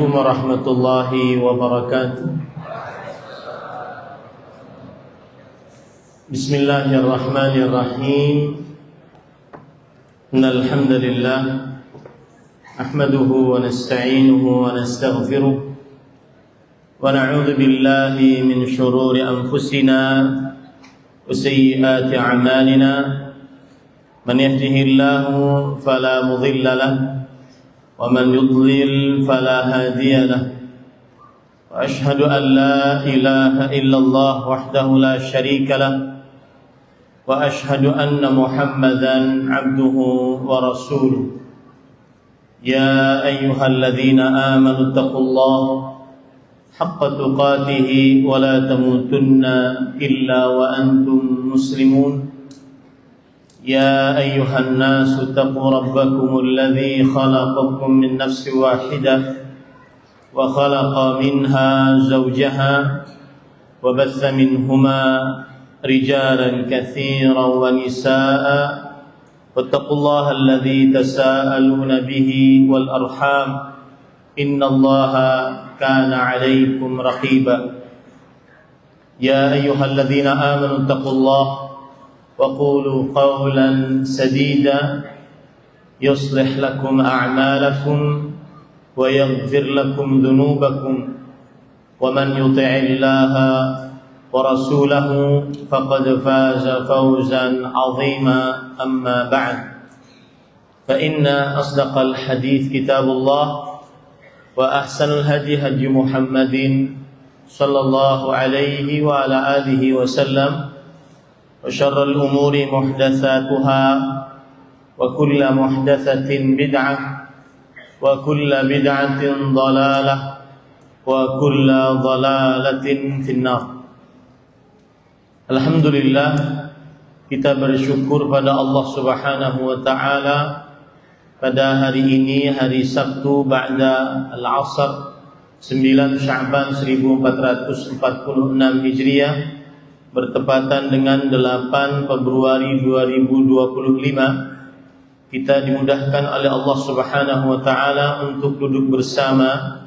warahmatullahi wabarakatuh. Bismillahirrahmanirrahim. Innal hamdalillah nahmaduhu wa nasta'inuhu wa nastaghfiruh wa na'udzu billahi min shururi anfusina wa sayyiati a'malina. Man yahdihillahu fala mudilla lahu ومن يضلل فلا هادي له وأشهد أن لا إله إلا الله وحده لا شريك له وأشهد أن محمدا عبده ورسوله. يا أيها الذين آمنوا اتقوا الله حق تقاته ولا تموتن إلا وأنتم مسلمون. يا أيها الناس اتقوا ربكم الذي خلقكم من نفس واحدة وخلق منها زوجها وبث منهما رجالا كثيرا ونساء واتقوا الله الذي تساءلون به والأرحام إن الله كان عليكم رقيبا. يا أيها الذين آمنوا اتقوا الله وقولوا قولا سديدا يصلح لكم أعمالكم ويغفر لكم ذنوبكم ومن يطع الله ورسوله فقد فاز فوزا عظيما. أما بعد فإن أصدق الحديث كتاب الله وأحسن الهدي هدي محمد صلى الله عليه وعلى آله وسلم وشر الأمور محدثاتها وكل محدثة بدعة وكل بدعة ضلالة وكل ضلالة في النار. Alhamdulillah, kita bersyukur pada Allah Subhanahu wa taala pada hari ini, hari Sabtu ba'da al-'asr 9 Sya'ban 1446 Hijriah, bertepatan dengan 8 Februari 2025, kita dimudahkan oleh Allah Subhanahu wa taala untuk duduk bersama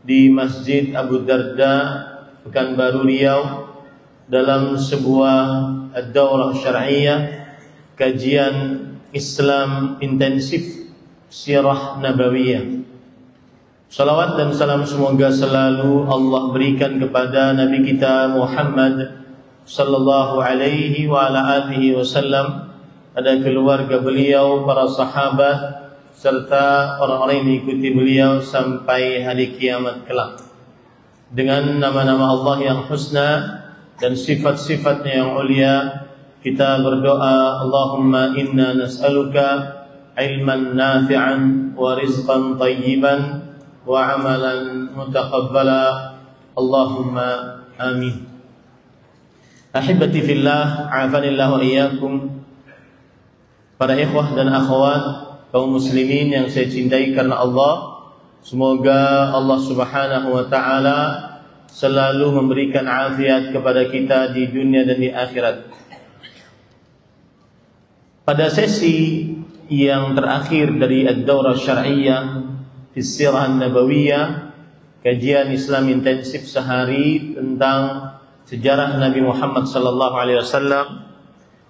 di Masjid Abu Darda, Pekanbaru Riau, dalam sebuah ad-daurah syar'iyyah, kajian Islam intensif Sirah Nabawiyah. Salawat dan salam semoga selalu Allah berikan kepada Nabi kita Muhammad sallallahu alaihi wa ala alihi wasallam, pada keluarga beliau, para sahabat, serta orang-orang yang mengikuti beliau sampai hari kiamat kelak. Dengan nama-nama Allah yang husna dan sifat-sifatnya yang ulia, kita berdoa, Allahumma inna nas'aluka ilman nafi'an wa rizqan tayyiban wa amalan mutaqabbala. Allahumma amin. Ahibati fillah, a'afanillah wa iyyakum. Para ikhwah dan akhwat, kaum muslimin yang saya cintai karena Allah, semoga Allah Subhanahu wa taala selalu memberikan afiat kepada kita di dunia dan di akhirat. Pada sesi yang terakhir dari ad-daurah syar'iyyah fi sirah nabawiyah, kajian Islam intensif sehari tentang sejarah Nabi Muhammad sallallahu alaihi wasallam,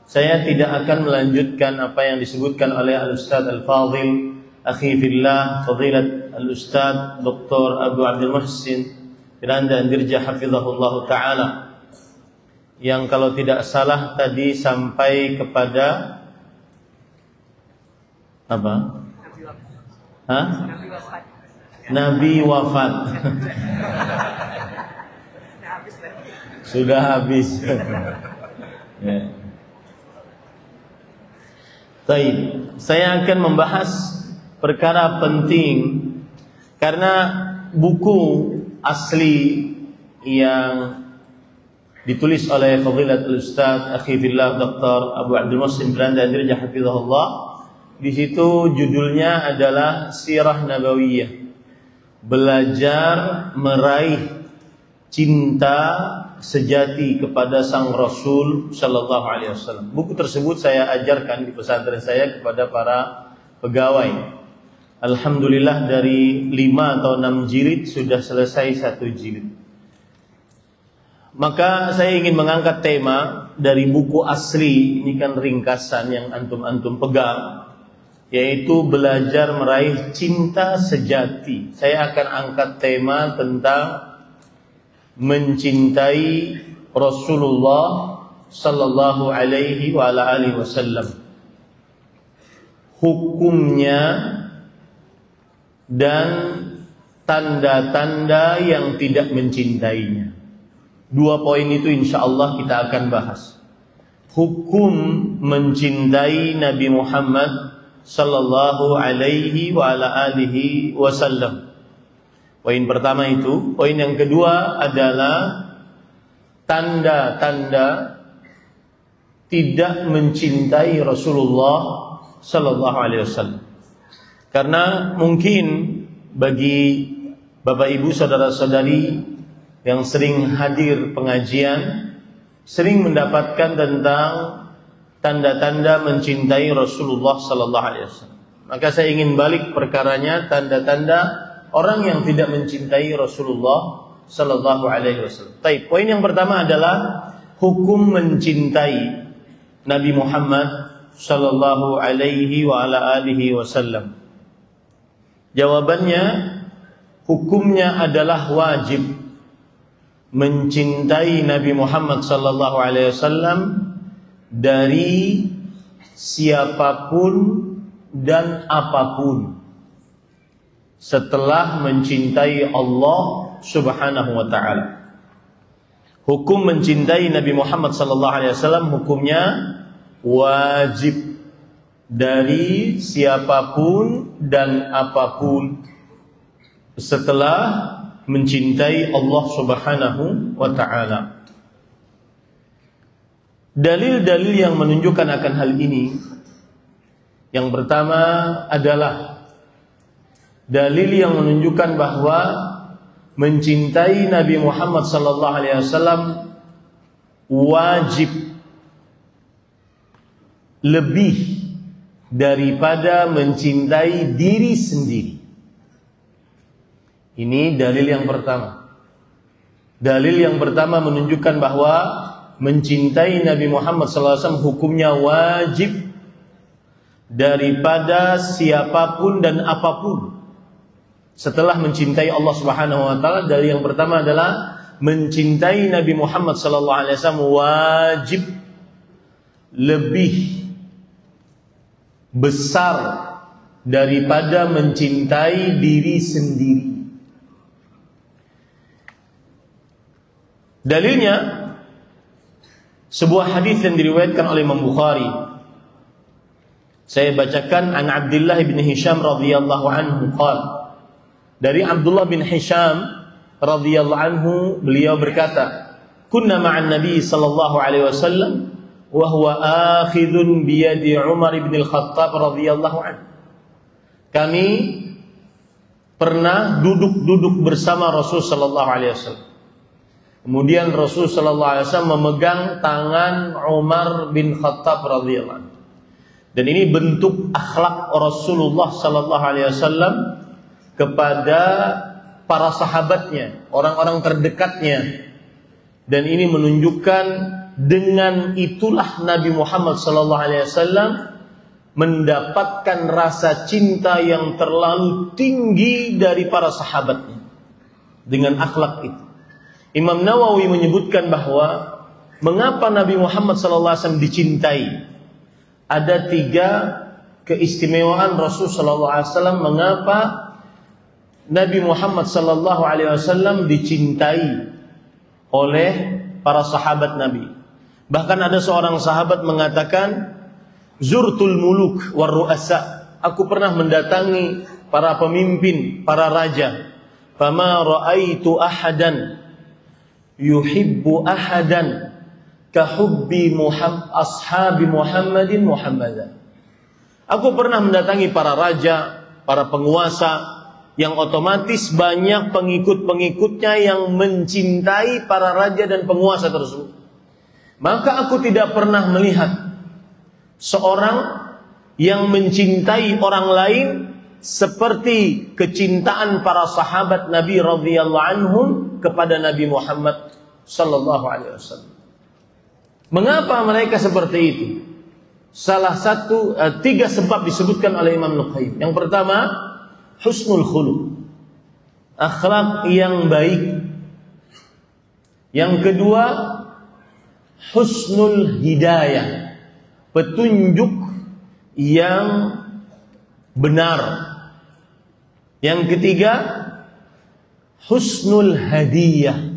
saya tidak akan melanjutkan apa yang disebutkan oleh Al-Ustaz Al-Fadhil akhi fillah Fadilat Al-Ustaz Dr. Abu Abdul Muhsin Firanda Andirja hafizahullah taala, yang kalau tidak salah tadi sampai kepada apa? Nabi wafat. Sudah habis. Ya. Baik, saya akan membahas perkara penting karena buku asli yang ditulis oleh Fadilatul Ustaz akhi fillah Dr. Abu Abdul Muhsin Firanda Andirja hafizahullah, di situ judulnya adalah Sirah Nabawiyah, belajar meraih cinta sejati kepada sang Rasul sallallahu alaihi wasallam. Buku tersebut saya ajarkan di pesantren saya kepada para pegawai. Alhamdulillah dari 5 atau 6 jilid sudah selesai 1 jilid. Maka saya ingin mengangkat tema dari buku asli, ini kan ringkasan yang antum-antum pegang, yaitu belajar meraih cinta sejati. Saya akan angkat tema tentang mencintai Rasulullah sallallahu alaihi wa ala alihi wasallam. Hukumnya dan tanda-tanda yang tidak mencintainya. 2 poin itu insyaallah kita akan bahas. Hukum mencintai Nabi Muhammad sallallahu alaihi wa ala alihi wasallam. Poin pertama itu. Poin yang kedua adalah tanda-tanda tidak mencintai Rasulullah sallallahu alaihi wasallam. Karena mungkin bagi Bapak Ibu saudara-saudari yang sering hadir pengajian, sering mendapatkan tentang tanda-tanda mencintai Rasulullah sallallahu alaihi wasallam. Maka saya ingin balik perkaranya, tanda-tanda orang yang tidak mencintai Rasulullah sallallahu alaihi wasallam. Baik, poin yang pertama adalah hukum mencintai Nabi Muhammad sallallahu alaihi wa ala alihi wasallam. Jawabannya, hukumnya adalah wajib mencintai Nabi Muhammad sallallahu alaihi wasallam dari siapapun dan apapun setelah mencintai Allah Subhanahu wa taala. Hukum mencintai Nabi Muhammad sallallahu alaihi wasallam hukumnya wajib dari siapapun dan apapun setelah mencintai Allah Subhanahu wa taala. Dalil-dalil yang menunjukkan akan hal ini, yang pertama adalah dalil yang menunjukkan bahwa mencintai Nabi Muhammad sallallahu alaihi wasallam wajib lebih daripada mencintai diri sendiri. Ini dalil yang pertama. Dalil yang pertama menunjukkan bahwa mencintai Nabi Muhammad sallallahu alaihi wasallam hukumnya wajib daripada siapapun dan apapun setelah mencintai Allah Subhanahu wa taala. Dalil yang pertama adalah mencintai Nabi Muhammad sallallahu alaihi wasallam wajib lebih besar daripada mencintai diri sendiri. Dalilnya sebuah hadis yang diriwayatkan oleh Imam Bukhari. Saya bacakan an Abdullah bin Hisham radhiyallahu anhu qala. Dari Abdullah bin Hisham radhiyallahu anhu, beliau berkata, "Kunna ma'an Nabi sallallahu alaihi wasallam wa huwa akhidhun bi yadi Umar bin Al-Khattab radhiyallahu anhu." Kami pernah duduk bersama Rasul sallallahu alaihi wasallam. Kemudian Rasul sallallahu alaihi wasallam memegang tangan Umar bin Khattab radhiyallahu anhu. Dan ini bentuk akhlak Rasulullah sallallahu alaihi wasallam kepada para sahabatnya, orang-orang terdekatnya. Dan ini menunjukkan dengan itulah Nabi Muhammad sallallahu alaihi wasallam mendapatkan rasa cinta yang terlalu tinggi dari para sahabatnya dengan akhlak itu. Imam Nawawi menyebutkan bahwa mengapa Nabi Muhammad sallallahu alaihi wasallam dicintai. Ada 3 keistimewaan Rasul sallallahu alaihi wasallam mengapa Nabi Muhammad sallallahu alaihi wasallam dicintai oleh para sahabat Nabi. Bahkan ada seorang sahabat mengatakan, "Zurtul muluk war ru'asa." Aku pernah mendatangi para pemimpin, para raja. Fama ra'aitu ahadan yuhibbu ahadan kahubbi ashabi Muhammadin Muhammadan. Aku pernah mendatangi para raja, para penguasa yang otomatis banyak pengikut-pengikutnya yang mencintai para raja dan penguasa tersebut. Maka aku tidak pernah melihat seorang yang mencintai orang lain seperti kecintaan para sahabat Nabi radhiyallahu anhum kepada Nabi Muhammad sallallahu alaihi wasallam. Mengapa mereka seperti itu? Salah satu 3 sebab disebutkan oleh Imam Al-Qayyim. Yang pertama, husnul khuluq, akhlak yang baik. Yang kedua, husnul hidayah, petunjuk yang benar. Yang ketiga, husnul hadiyah,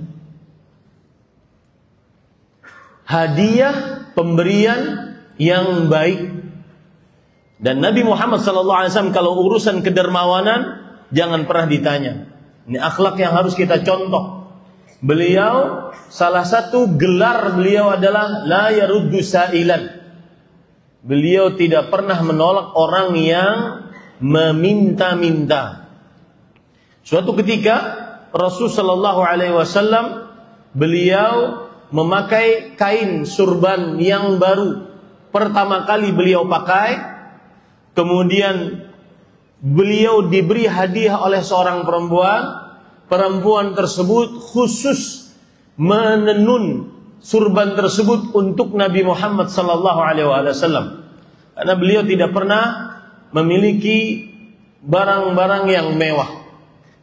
hadiah pemberian yang baik. Dan Nabi Muhammad SAW kalau urusan kedermawanan jangan pernah ditanya. Ini akhlak yang harus kita contoh. Beliau, salah satu gelar beliau adalah la yaruddu sa'ilan. Beliau tidak pernah menolak orang yang meminta-minta. Suatu ketika Rasulullah SAW beliau memakai kain surban yang baru. Pertama kali beliau pakai, kemudian beliau diberi hadiah oleh seorang perempuan. Perempuan tersebut khusus menenun surban tersebut untuk Nabi Muhammad SAW. Karena beliau tidak pernah memiliki barang-barang yang mewah.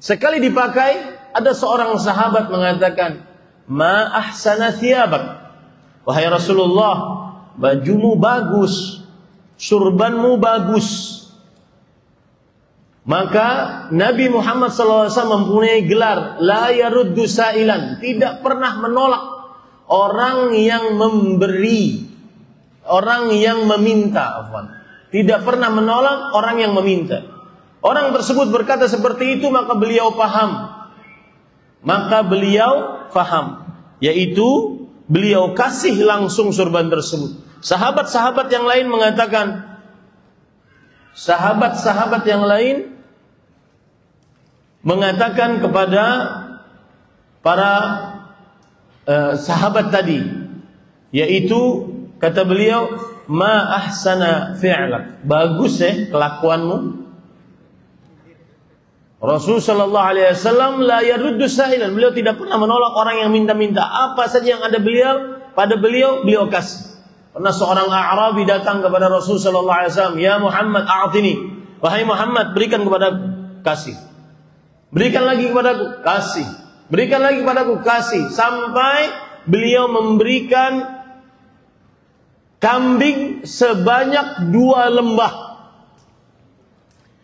Sekali dipakai, ada seorang sahabat mengatakan, "Ma ahsana thiyabak." Wahai Rasulullah, bajumu bagus, surbanmu bagus. Maka Nabi Muhammad SAW mempunyai gelar la yaruddu sa'ilan, tidak pernah menolak orang yang memberi, orang yang meminta. Tidak pernah menolak orang yang meminta. Orang tersebut berkata seperti itu, maka beliau paham. Yaitu beliau kasih langsung surban tersebut. Sahabat-sahabat yang lain mengatakan, kepada para sahabat tadi, yaitu kata beliau, ma ahsana fi'lak, bagus kelakuanmu. Rasul sallallahu alaihi wasallam la yaruddu sa'ilan, beliau tidak pernah menolak orang yang minta-minta. Apa saja yang ada pada beliau kasih. Pernah seorang A'rabi datang kepada Rasul sallallahu alaihi wasallam, "Ya Muhammad, a'tini." Wahai Muhammad, berikan kepadaku, kasih. Berikan lagi kepadaku, kasih. Berikan lagi kepadaku, kasih. Sampai beliau memberikan kambing sebanyak 2 lembah.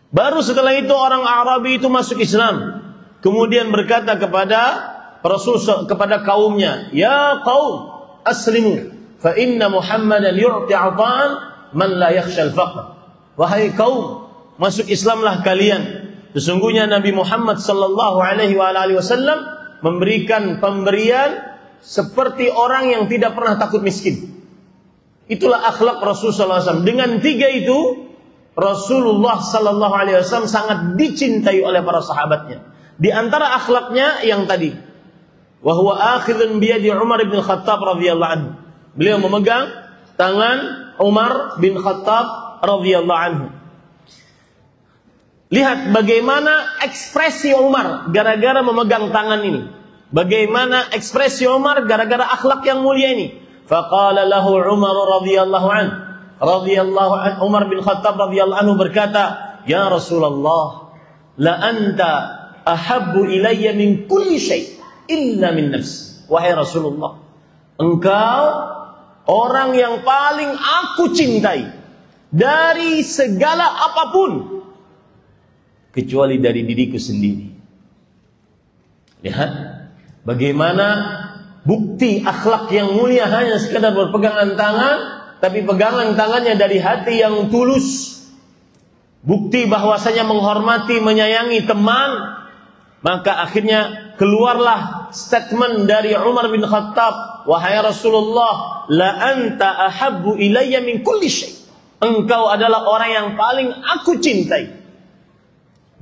Baru setelah itu orang Arabi itu masuk Islam. Kemudian berkata kepada Rasul, kepada kaumnya, "Ya qaum, aslimu, fa inna Muhammadan yu'ti 'ata'an man la yakhsha al-faqr." Wahai kaum, masuk Islamlah kalian. Sesungguhnya Nabi Muhammad sallallahu alaihi wasallam memberikan pemberian seperti orang yang tidak pernah takut miskin. Itulah akhlak Rasul sallallahu alaihi wasallam. Dengan 3 itu Rasulullah sallallahu alaihi wasallam sangat dicintai oleh para sahabatnya. Di antara akhlaknya yang tadi, wa huwa akhidun bi yadi Umar bin Khattab radhiyallahu anhu. Beliau memegang tangan Umar bin Khattab radhiyallahu anhu. Lihat bagaimana ekspresi Umar gara-gara memegang tangan ini. Bagaimana ekspresi Umar gara-gara akhlak yang mulia ini. Faqala lahu Umar radhiyallahu anhu. Umar bin Khattab radhiyallahu anhu berkata, "Ya Rasulullah, la anta ahabbu ilayya min kulli syai' illa min nafsi." Wahai Rasulullah, engkau orang yang paling aku cintai dari segala apapun kecuali dari diriku sendiri. Lihat bagaimana bukti akhlak yang mulia hanya sekadar berpegangan tangan, tapi pegangan tangannya dari hati yang tulus. Bukti bahwasanya menghormati, menyayangi teman. Maka akhirnya keluarlah statement dari Umar bin Khattab, "Wahai Rasulullah, la anta ahabbu ilayya min kulli syai." Engkau adalah orang yang paling aku cintai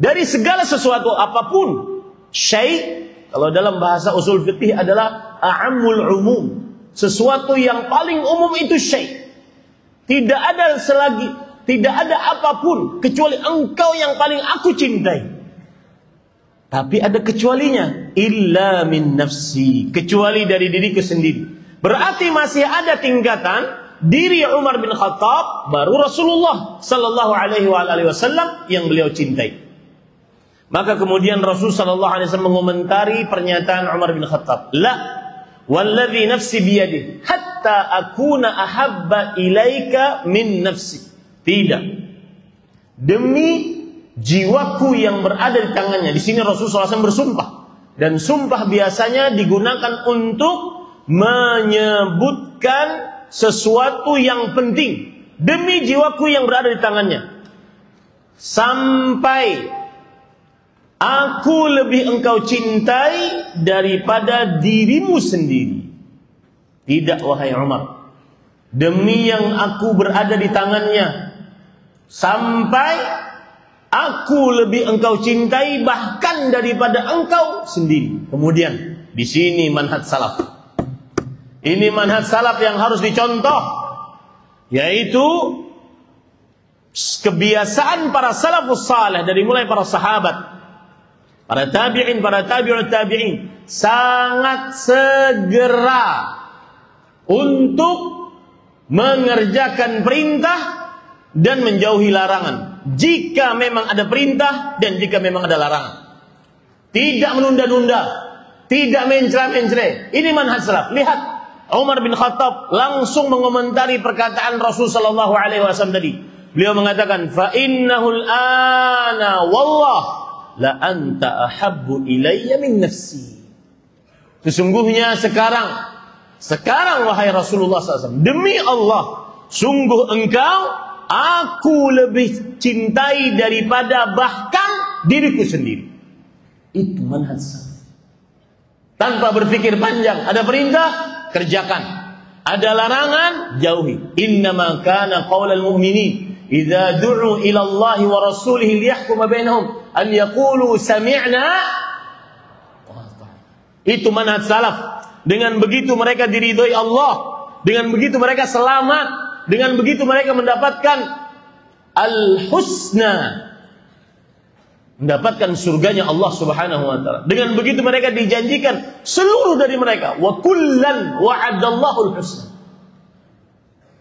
dari segala sesuatu apapun. Syai' kalau dalam bahasa usul fikih adalah a'ammul umum. Sesuatu yang paling umum itu syai'. Tidak ada selagi tidak ada apapun kecuali engkau yang paling aku cintai. Tapi ada kecualinya, illa min nafsi, kecuali dari diriku sendiri. Berarti masih ada tingkatan diri Umar bin Khattab baru Rasulullah sallallahu alaihi wasallam yang beliau cintai. Maka kemudian Rasul sallallahu alaihi wasallam mengomentari pernyataan Umar bin Khattab, "La walladzi nafsi biyadihi hatta akuna ahabba ilaika min nafsi." Tidak. Demi jiwaku yang berada di tangannya. Di sini Rasulullah SAW bersumpah, dan sumpah biasanya digunakan untuk menyebutkan sesuatu yang penting. Demi jiwaku yang berada di tangannya, sampai aku lebih engkau cintai daripada dirimu sendiri. Tidak, wahai Umar, demi yang aku berada di tangannya, sampai aku lebih engkau cintai bahkan daripada engkau sendiri. Kemudian di sini manhaj salaf. Ini manhaj salaf yang harus dicontoh, yaitu kebiasaan para salafus saleh dari mulai para sahabat, para tabi'in, para tabi'ut tabi'in, sangat segera untuk mengerjakan perintah dan menjauhi larangan. Jika memang ada perintah dan jika memang ada larangan, tidak menunda-nunda, tidak mencela-mencela. Ini manhaj salaf. Lihat, Umar bin Khattab langsung mengomentari perkataan Rasul sallallahu alaihi wasallam tadi. Beliau mengatakan, "Fa innahul ana wallah la anta ahabbu ilayya min nafsi." Sesungguhnya sekarang wahai Rasulullah SAW, demi Allah, sungguh engkau aku lebih cintai daripada bahkan diriku sendiri. Itu manhaj salaf. Tanpa berpikir panjang, ada perintah, kerjakan. Ada larangan, jauhi. Innama kana qaulal mu'minin idza du'u ila Allah wa rasulih liyahkuma bainahum an yaqulu sami'na. Itu manhaj salaf. Dengan begitu mereka diridhoi Allah, dengan begitu mereka selamat, dengan begitu mereka mendapatkan al-husna, mendapatkan surganya Allah Subhanahu wa taala. Dengan begitu mereka dijanjikan seluruh dari mereka, wa kullan wa'adallahu al-husna.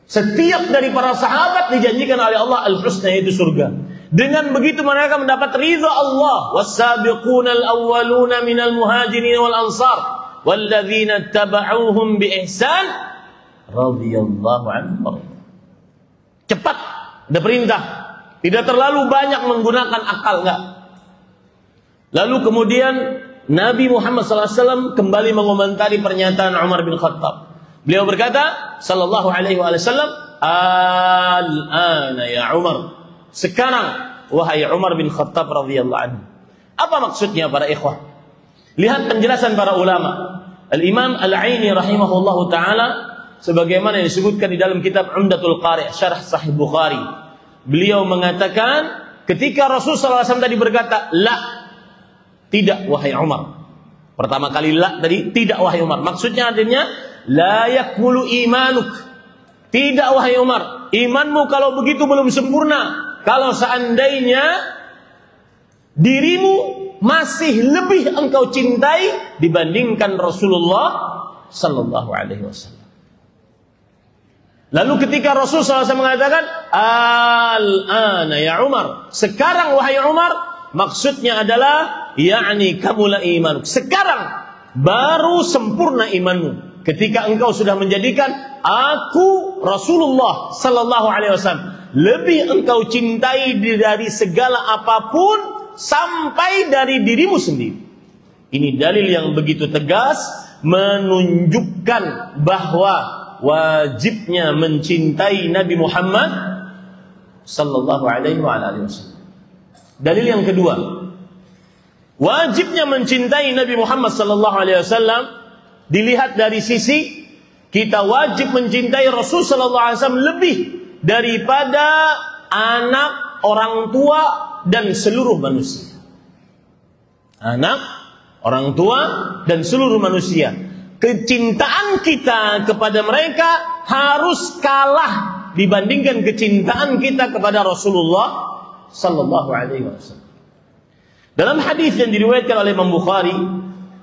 Setiap dari para sahabat dijanjikan oleh Allah al-husna, yaitu surga. Dengan begitu mereka mendapat ridha Allah. Was-sabiquna al-awwaluna minal muhajirin wal ansar walladzina tabauhum bi ihsan radhiyallahu anhum. Cepat, ada perintah, tidak terlalu banyak menggunakan akal, enggak. Lalu kemudian Nabi Muhammad SAW kembali mengomentari pernyataan Umar bin Khattab. Beliau berkata, sallallahu alaihi wasallam, "Al-ana ya Umar." Sekarang wahai Umar bin Khattab radhiyallahu anhu. Apa maksudnya para ikhwah? Lihat penjelasan para ulama. Al-Imam Al-Aini rahimahullahu taala, sebagaimana yang disebutkan di dalam kitab Umdatul Qari' Syarah Sahih Bukhari. Beliau mengatakan, ketika Rasulullah SAW tadi berkata, "La," tidak wahai Umar. Pertama kali la tadi, tidak wahai Umar. Maksudnya artinya, la yakmulu imanuk. Tidak wahai Umar, imanmu kalau begitu belum sempurna. Kalau seandainya dirimu masih lebih engkau cintai dibandingkan Rasulullah sallallahu alaihi wasallam. Lalu ketika Rasulullah SAW mengatakan, "Al-ana ya Umar." Sekarang wahai Umar, maksudnya adalah yakni kamula imanuk. Sekarang baru sempurna imanmu. Ketika engkau sudah menjadikan aku Rasulullah sallallahu alaihi wasallam lebih engkau cintai dari segala apapun sampai dari dirimu sendiri. Ini dalil yang begitu tegas menunjukkan bahwa wajibnya mencintai Nabi Muhammad sallallahu alaihi wasallam. Dalil yang kedua, wajibnya mencintai Nabi Muhammad sallallahu alaihi wasallam dilihat dari sisi kita wajib mencintai Rasul sallallahu alaihi wasallam lebih daripada anak, orang tua dan seluruh manusia. Anak, orang tua dan seluruh manusia. Kecintaan kita kepada mereka harus kalah dibandingkan kecintaan kita kepada Rasulullah sallallahu alaihi wasallam. Dalam hadis yang diriwayatkan oleh Imam Bukhari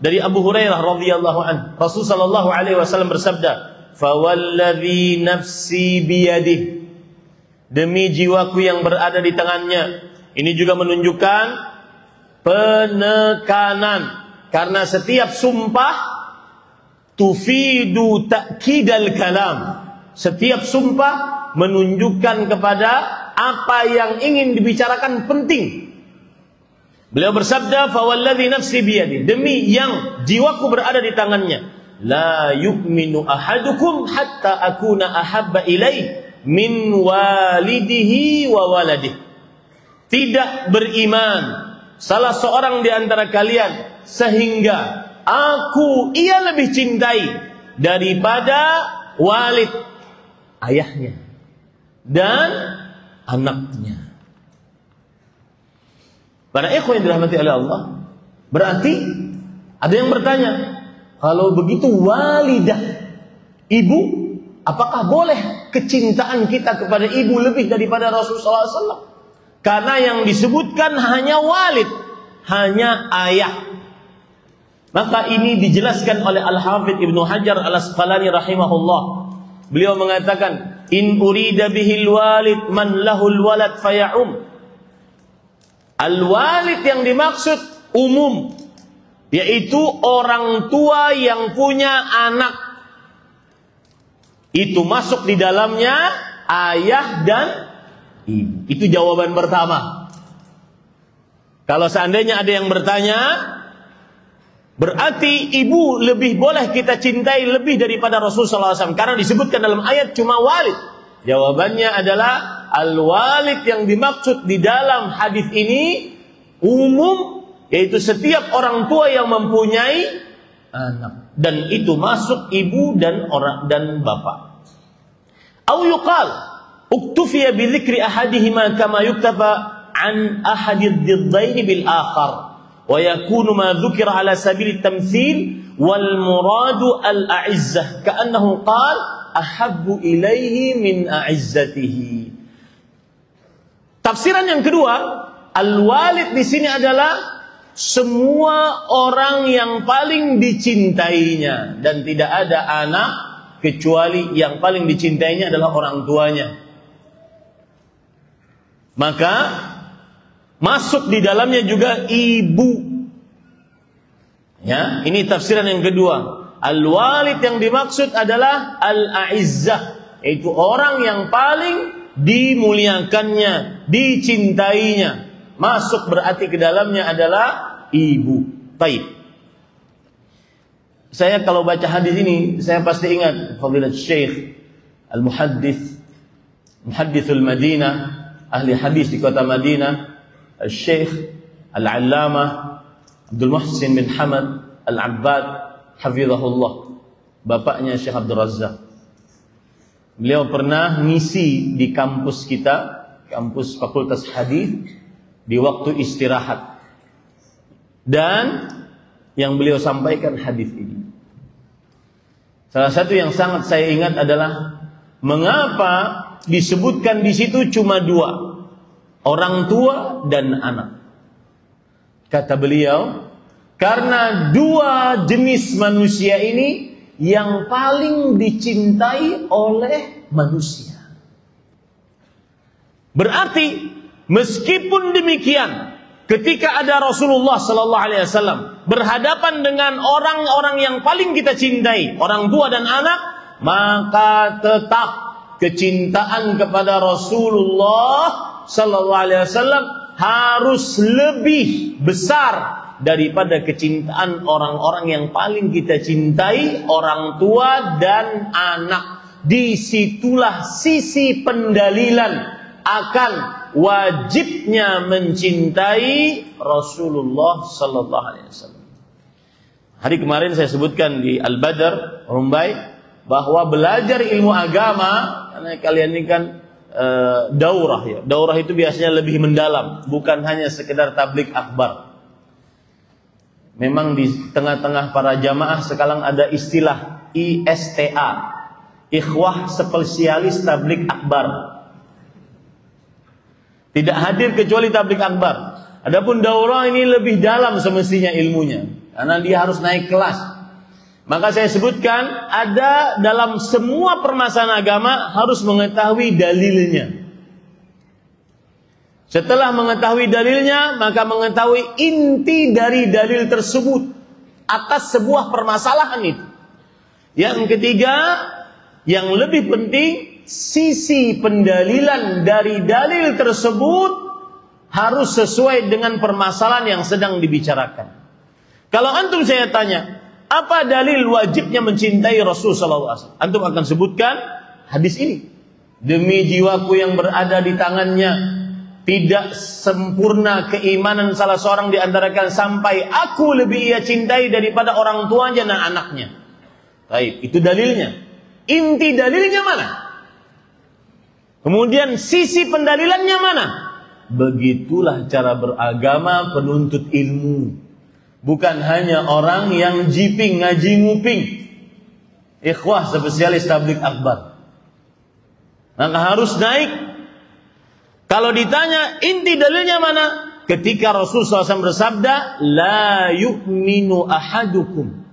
dari Abu Hurairah radhiyallahu anhu, Rasul sallallahu alaihi wasallam bersabda, "Fawalladzi nafsi biyadihi." Demi jiwaku yang berada di tangannya. Ini juga menunjukkan penekanan, karena setiap sumpah tufidu ta'kidal kalam. Setiap sumpah menunjukkan kepada apa yang ingin dibicarakan penting. Beliau bersabda, "Fawalladzi nafsi biyadi." Demi yang jiwaku berada di tangannya. La yu'minu ahadukum hatta akuna ahabba ilaih min walidihi wa waladihi. Tidak beriman salah seorang di antara kalian sehingga ia lebih cintai daripada walid, ayahnya, dan anaknya. Para ikhwan yang dirahmati oleh Allah, berarti ada yang bertanya, kalau begitu walidah, ibu, apakah boleh kecintaan kita kepada ibu lebih daripada Rasulullah SAW? Karena yang disebutkan hanya walid, hanya ayah. Maka ini dijelaskan oleh Al-Hafidh Ibnu Hajar Al-Asqalani rahimahullah. Beliau mengatakan, "In urida bihil walid man lahul walad faya'um." Al-walid yang dimaksud umum, yaitu orang tua yang punya anak. Itu masuk di dalamnya ayah dan ibu. Itu jawaban pertama. Kalau seandainya ada yang bertanya, berarti ibu lebih boleh kita cintai lebih daripada Rasulullah SAW karena disebutkan dalam ayat cuma walid. Jawabannya adalah al-walid yang dimaksud di dalam hadis ini umum, yaitu setiap orang tua yang mempunyai anak, dan itu masuk ibu dan bapak. Au yuqal uktufiya bi dzikri ahadihima kama yuktafa an ahadid diddaini bil akhar wa yakunu ma dzukira ala sabil tamthil wal muradu al a'izzah ka'annahu qala ahabbu ilaihi min a'izzatihi. Tafsiran yang kedua, al-walid di sini adalah semua orang yang paling dicintainya, dan tidak ada anak kecuali yang paling dicintainya adalah orang tuanya. Maka masuk di dalamnya juga ibu. Ya, ini tafsiran yang kedua. Al-walid yang dimaksud adalah al-a'izzah, yaitu orang yang paling dimuliakannya, dicintainya. Masuk berarti ke dalamnya adalah ibu. Baik. Saya kalau baca hadis ini, saya pasti ingat Fadilat Syekh Muhaddithul Madinah, ahli hadis di kota Madinah, Syekh Al-Allamah Abdul Muhsin bin Hamad Al-Abbad hafizahullah, bapaknya Syekh Abdul Razzaq. Beliau pernah ngisi di kampus kita, kampus Fakultas Hadis, di waktu istirahat. Dan yang beliau sampaikan hadis ini. Salah satu yang sangat saya ingat adalah mengapa disebutkan di situ cuma dua, orang tua dan anak. Kata beliau, karena dua jenis manusia ini yang paling dicintai oleh manusia. Berarti meskipun demikian, ketika ada Rasulullah sallallahu alaihi wasallam berhadapan dengan orang-orang yang paling kita cintai, orang tua dan anak, maka tetap kecintaan kepada Rasulullah sallallahu alaihi wasallam harus lebih besar daripada kecintaan orang-orang yang paling kita cintai, orang tua dan anak. Disitulah sisi pendalilan akan wajibnya mencintai Rasulullah sallallahu alaihi wasallam. Hari kemarin saya sebutkan di Al-Badr, Rumbai, bahwa belajar ilmu agama, karena kalian ini kan daurah ya. Daurah itu biasanya lebih mendalam, bukan hanya sekedar tablik akbar. Memang di tengah-tengah para jamaah sekarang ada istilah ISTA, ikhwah spesialis tablik akbar. Tidak hadir kecuali tablik akbar. Adapun daurah ini lebih dalam semestinya ilmunya, karena dia harus naik kelas. Maka saya sebutkan, ada dalam semua permasalahan agama harus mengetahui dalilnya. Setelah mengetahui dalilnya, maka mengetahui inti dari dalil tersebut atas sebuah permasalahan itu. Yang ketiga, yang lebih penting, sisi pendalilan dari dalil tersebut harus sesuai dengan permasalahan yang sedang dibicarakan. Kalau antum saya tanya, apa dalil wajibnya mencintai Rasul sallallahu alaihi wasallam? Antum akan sebutkan hadis ini. Demi jiwaku yang berada di tangannya, tidak sempurna keimanan salah seorang di antara kalian sampai aku lebih ia cintai daripada orang tuanya dan anaknya. Baik, itu dalilnya. Inti dalilnya mana? Kemudian sisi pendalilannya mana? Begitulah cara beragama penuntut ilmu. Bukan hanya orang yang jiping, ngaji nguping. Ikhwah spesialis tablik akbar. Maka harus naik. Kalau ditanya inti dalilnya mana? Ketika Rasulullah SAW bersabda, la yu'minu ahadukum.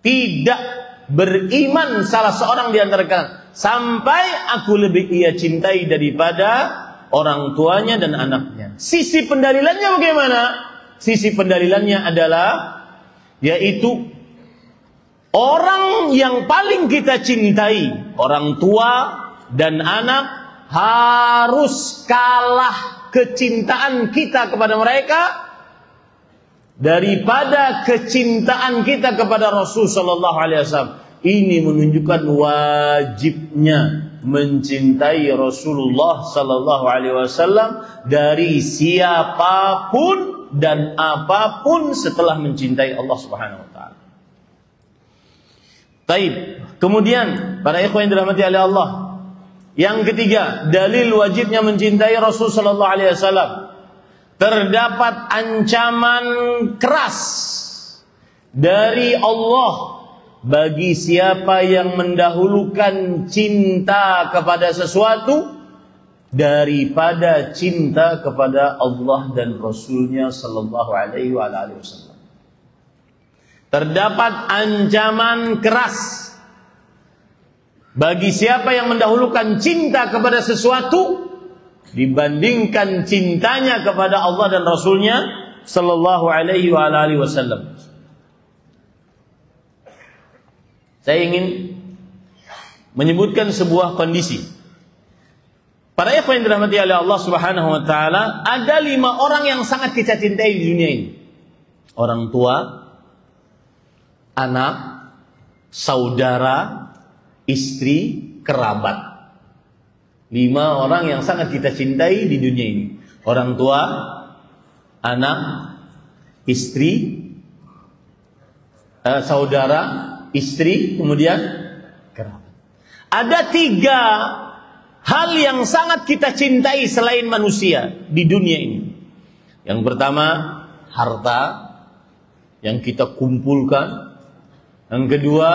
Tidak beriman salah seorang di antara kalian sampai aku lebih ia cintai daripada orang tuanya dan anaknya. Sisi pendalilannya bagaimana? Sisi pendalilannya adalah yaitu orang yang paling kita cintai, orang tua dan anak, harus kalah kecintaan kita kepada mereka daripada kecintaan kita kepada Rasul sallallahu alaihi wasallam. Ini menunjukkan wajibnya mencintai Rasulullah sallallahu alaihi wasallam dari siapapun dan apapun setelah mencintai Allah Subhanahu wa taala. Baik, kemudian para ikhwan yang dirahmati oleh Allah, yang ketiga, dalil wajibnya mencintai Rasul sallallahu alaihi wasallam. Terdapat ancaman keras dari Allah bagi siapa yang mendahulukan cinta kepada sesuatu daripada cinta kepada Allah dan Rasulnya sallallahu alaihi wasallam. Terdapat ancaman keras bagi siapa yang mendahulukan cinta kepada sesuatu dibandingkan cintanya kepada Allah dan Rasulnya sallallahu alaihi wasallam. Saya ingin menyebutkan sebuah kondisi. Para ikhwan yang dirahmati oleh Allah Subhanahu wa taala, ada 5 orang yang sangat kita cintai di dunia ini. Orang tua, anak, saudara, istri, kerabat. 5 orang yang sangat kita cintai di dunia ini. Orang tua, anak, istri, saudara, istri, kemudian kerabat. Ada 3 hal yang sangat kita cintai selain manusia di dunia ini. Yang pertama, harta yang kita kumpulkan. Yang kedua,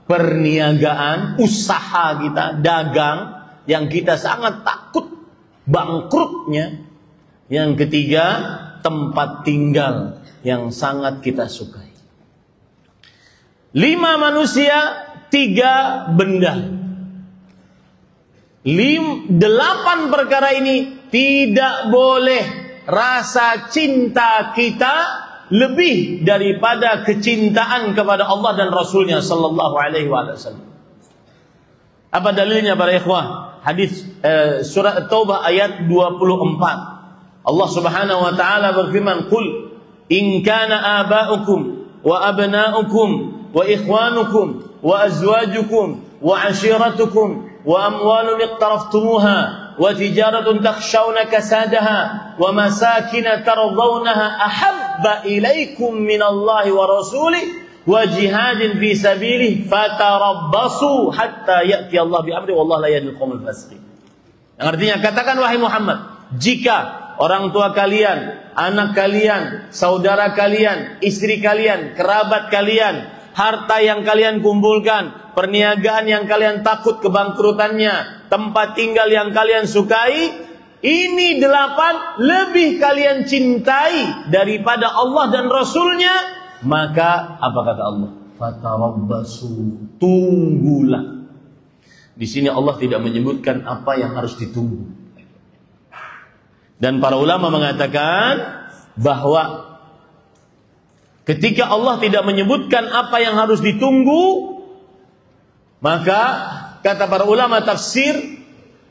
perniagaan, usaha kita, dagang yang kita sangat takut bangkrutnya. Yang ketiga, tempat tinggal yang sangat kita sukai. 5 manusia, 3 benda. 8 perkara ini tidak boleh rasa cinta kita lebih daripada kecintaan kepada Allah dan Rasulnya sallallahu alaihi wasallam. Apa dalilnya para ikhwah? Hadis surat At-Taubah ayat 24. Allah Subhanahu wa taala berfirman, "Qul in kana aba'ukum wa abna'ukum wa ikhwanukum wa azwajukum wa 'ashiratukum wa amwalun iqtaraftumuha wa tijaratun takhshawna kasadaha wa masakin tardawnaha ahabba ilaikum minallahi wa rasulih wa jihadin fi sabilihi fatarabbasu hatta ya'ti Allah bi amri wallahu la yahdil qawmal fasiqin." Yang artinya, katakan wahai Muhammad, jika orang tua kalian, anak kalian, saudara kalian, istri kalian, kerabat kalian harta yang kalian kumpulkan, perniagaan yang kalian takut kebangkrutannya, tempat tinggal yang kalian sukai, ini 8 lebih kalian cintai daripada Allah dan Rasulnya, maka apa kata Allah? Fatarabbasu, tunggulah. Di sini Allah tidak menyebutkan apa yang harus ditunggu. Dan para ulama mengatakan bahwa ketika Allah tidak menyebutkan apa yang harus ditunggu, maka kata para ulama tafsir,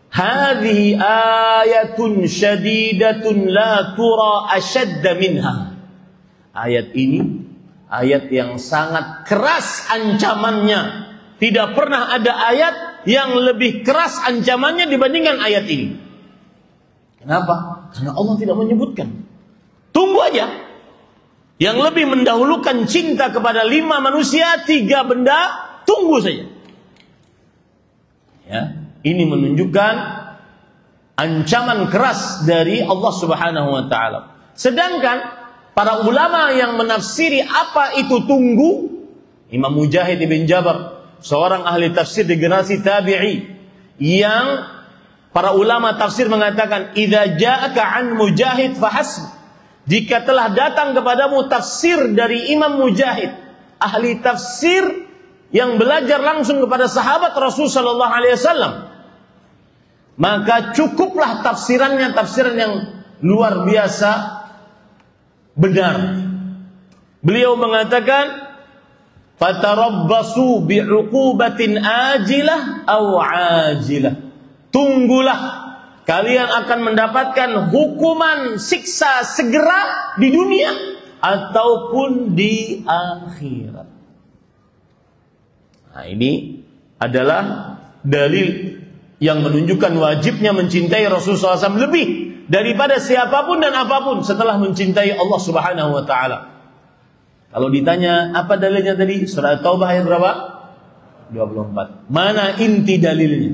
hadhihi ayatun syadidatun la tura ashadda minha. Ayat ini ayat yang sangat keras ancamannya. Tidak pernah ada ayat yang lebih keras ancamannya dibandingkan ayat ini. Kenapa? Karena Allah tidak menyebutkan. Tunggu aja. Yang lebih mendahulukan cinta kepada 5 manusia, 3 benda, tunggu saja. Ya, ini menunjukkan ancaman keras dari Allah Subhanahu wa taala. Sedangkan para ulama yang menafsiri apa itu tunggu, Imam Mujahid ibn Jabr, seorang ahli tafsir di generasi tabi'i, yang para ulama tafsir mengatakan, idza ja'aka an Mujahid fahasb. Jika telah datang kepadamu tafsir dari Imam Mujahid, ahli tafsir yang belajar langsung kepada sahabat Rasul sallallahu alaihi wasallam, maka cukuplah tafsirannya tafsiran yang luar biasa benar. Beliau mengatakan, fatarabbasu bi'uqubatin ajilah aw ajilah. Tunggulah, kalian akan mendapatkan hukuman siksa segera di dunia ataupun di akhirat. Nah, ini adalah dalil yang menunjukkan wajibnya mencintai Rasulullah SAW lebih daripada siapapun dan apapun setelah mencintai Allah Subhanahu wa taala. Kalau ditanya apa dalilnya tadi? Surah Taubah ayat berapa? 24. Mana inti dalilnya?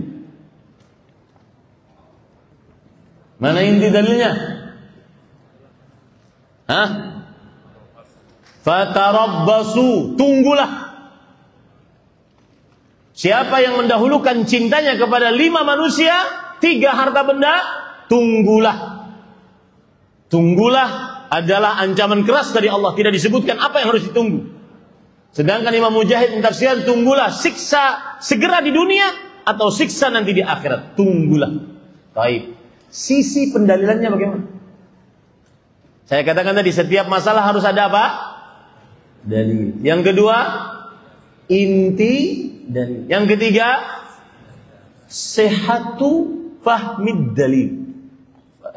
Mana inti dalilnya? Hah? Fatarabbasu, tunggulah. Siapa yang mendahulukan cintanya kepada 5 manusia, 3 harta benda, tunggulah. Tunggulah adalah ancaman keras dari Allah. Tidak disebutkan apa yang harus ditunggu. Sedangkan Imam Mujahid mentafsirkan, tunggulah siksa segera di dunia atau siksa nanti di akhirat. Tunggulah. Baik. Sisi pendalilannya bagaimana? Saya katakan tadi, setiap masalah harus ada apa? Dalil. Yang kedua, inti dalil. Yang ketiga, sihhatu fahmid dalil.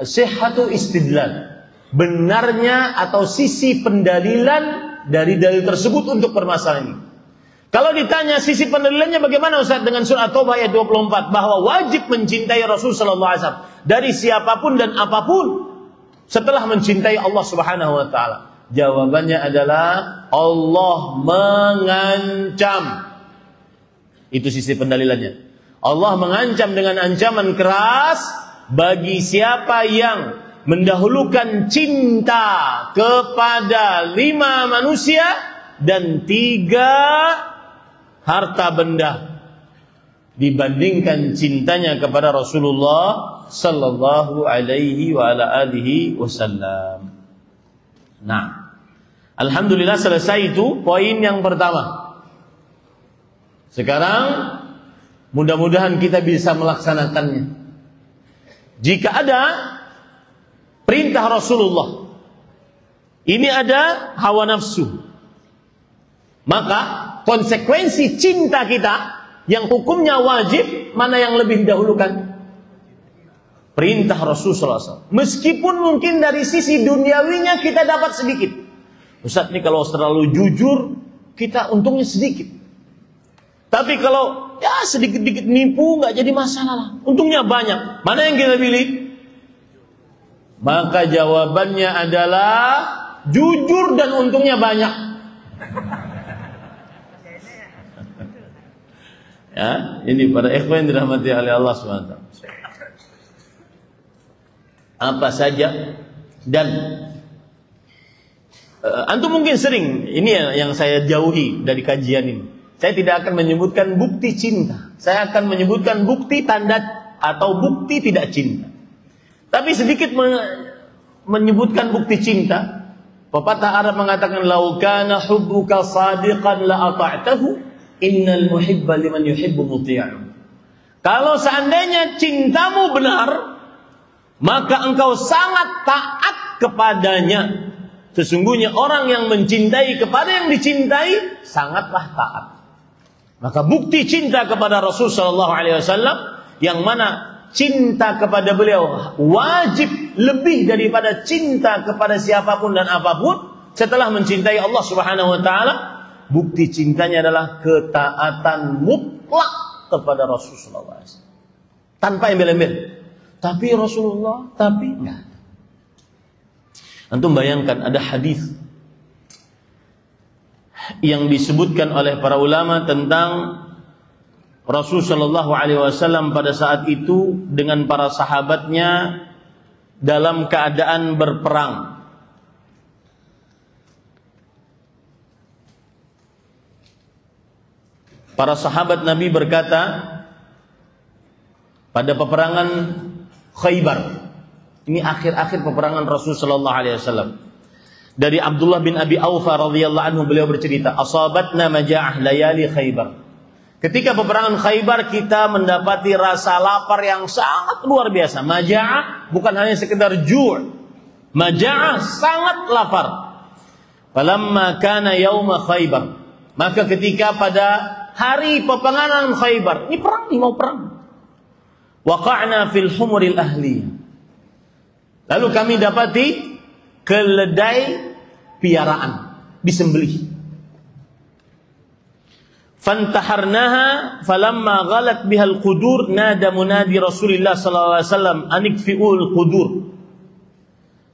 Sihhatu istidlal. Benarnya atau sisi pendalilan dari dalil tersebut untuk permasalahan ini. Kalau ditanya sisi pendalilannya bagaimana Ustaz dengan surah Taubah ayat 24, bahwa wajib mencintai Rasul sallallahu alaihi wasallam dari siapapun dan apapun setelah mencintai Allah Subhanahu wa taala. Jawabannya adalah Allah mengancam. Itu sisi pendalilannya. Allah mengancam dengan ancaman keras bagi siapa yang mendahulukan cinta kepada 5 manusia dan 3 harta benda dibandingkan cintanya kepada Rasulullah sallallahu alaihi wa ala alihi wasallam. Nah, alhamdulillah selesai itu poin yang pertama. Sekarang mudah-mudahan kita bisa melaksanakannya. Jika ada perintah Rasulullah, ini ada hawa nafsu, maka konsekuensi cinta kita yang hukumnya wajib, mana yang lebih didahulukan? Perintah Rasulullah SAW. Meskipun mungkin dari sisi duniawinya kita dapat sedikit. Ustaz, ini kalau terlalu jujur, kita untungnya sedikit. Tapi kalau ya sedikit-sedikit nipu, nggak jadi masalah. Untungnya banyak. Mana yang kita pilih? Maka jawabannya adalah jujur dan untungnya banyak. Ya, ini para ikhwan dirahmati oleh Allah SWT. Apa saja dan Antum mungkin sering, ini yang saya jauhi dari kajian ini. Saya tidak akan menyebutkan bukti cinta. Saya akan menyebutkan bukti tanda atau bukti tidak cinta. Tapi sedikit menyebutkan bukti cinta. Pepatah Arab mengatakan, "Lau kana hubbuka sadiqan la ata'tahu, innal muhibba liman yuhibbu muti'un." Kalau seandainya cintamu benar, maka engkau sangat taat kepadanya. Sesungguhnya orang yang mencintai kepada yang dicintai sangatlah taat. Maka bukti cinta kepada Rasulullah SAW, yang mana cinta kepada beliau wajib lebih daripada cinta kepada siapapun dan apapun setelah mencintai Allah Subhanahu wa taala, bukti cintanya adalah ketaatan mutlak kepada Rasulullah SAW. Tanpa embel-embel. Tapi Rasulullah, tapi enggak. Antum bayangkan ada hadis yang disebutkan oleh para ulama tentang Rasulullah SAW pada saat itu dengan para sahabatnya dalam keadaan berperang. Para sahabat Nabi berkata pada peperangan Khaybar. Ini akhir-akhir peperangan Rasulullah SAW. Dari Abdullah bin Abi Aufa radhiyallahu anhu, beliau bercerita, "Asabatna maja'ah layali Khaybar." Ketika peperangan Khaybar, kita mendapati rasa lapar yang sangat luar biasa. Maja'ah bukan hanya sekedar ju'. Maja'ah sangat lapar. Falamma kana yauma Khaybar. Maka ketika pada hari peperangan Khaybar, ini perang, ini mau perang. Waqa'na fil humuril ahliyah. Lalu kami dapati keledai piaraan disembelih. Fantaharnaha falamma ghalat bihal qudur nada munadi Rasulullah sallallahu alaihi wasallam anikfiul qudur.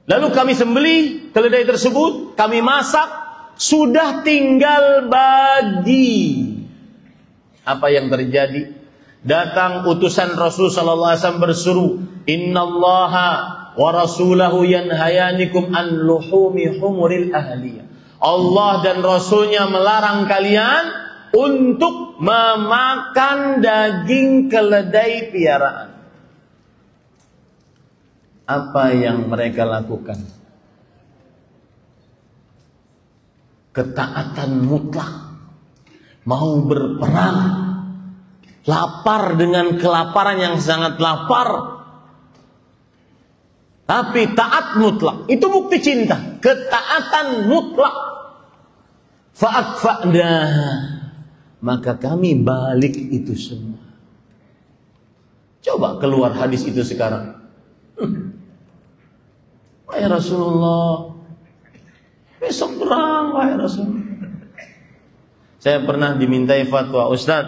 Lalu kami sembelih keledai tersebut, kami masak, sudah tinggal bagi. Apa yang terjadi? Datang utusan Rasul sallallahu alaihi wasallam berseru, "Innallaha wa rasulahu yanhayanikum an luhumi humuril ahliyah." Allah dan Rasulnya melarang kalian untuk memakan daging keledai piaraan. Apa yang mereka lakukan? Ketaatan mutlak. Mau berperang, lapar dengan kelaparan yang sangat lapar, tapi taat mutlak. Itu bukti cinta. Ketaatan mutlak. Fa'akfa'na. Maka kami balik itu semua. Coba keluar hadis itu sekarang. Wahai Rasulullah, besok perang, wahai Rasulullah. Saya pernah dimintai fatwa, "Ustaz,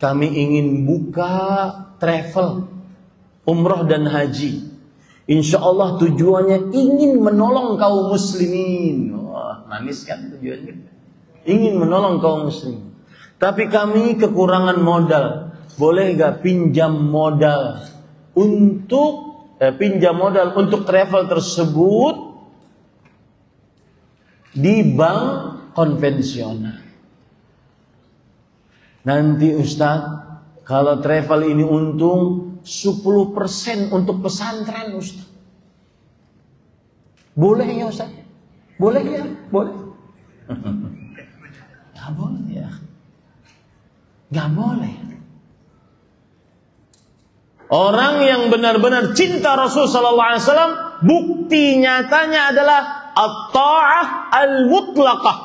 kami ingin buka travel, umroh dan haji. Insya Allah tujuannya ingin menolong kaum muslimin." Wah, manis kan tujuannya? Ingin menolong kaum muslimin. Tapi kami kekurangan modal. Boleh gak pinjam modal untuk travel tersebut di bank konvensional? Nanti Ustaz, kalau travel ini untung 10% untuk pesantren Ustaz. Boleh ya Ustaz? Boleh ya? Boleh. Gak boleh ya. Gak boleh. Orang yang benar-benar cinta Rasul sallallahu alaihi wasallam, bukti nyatanya adalah at-ta'ah al-mutlaqah.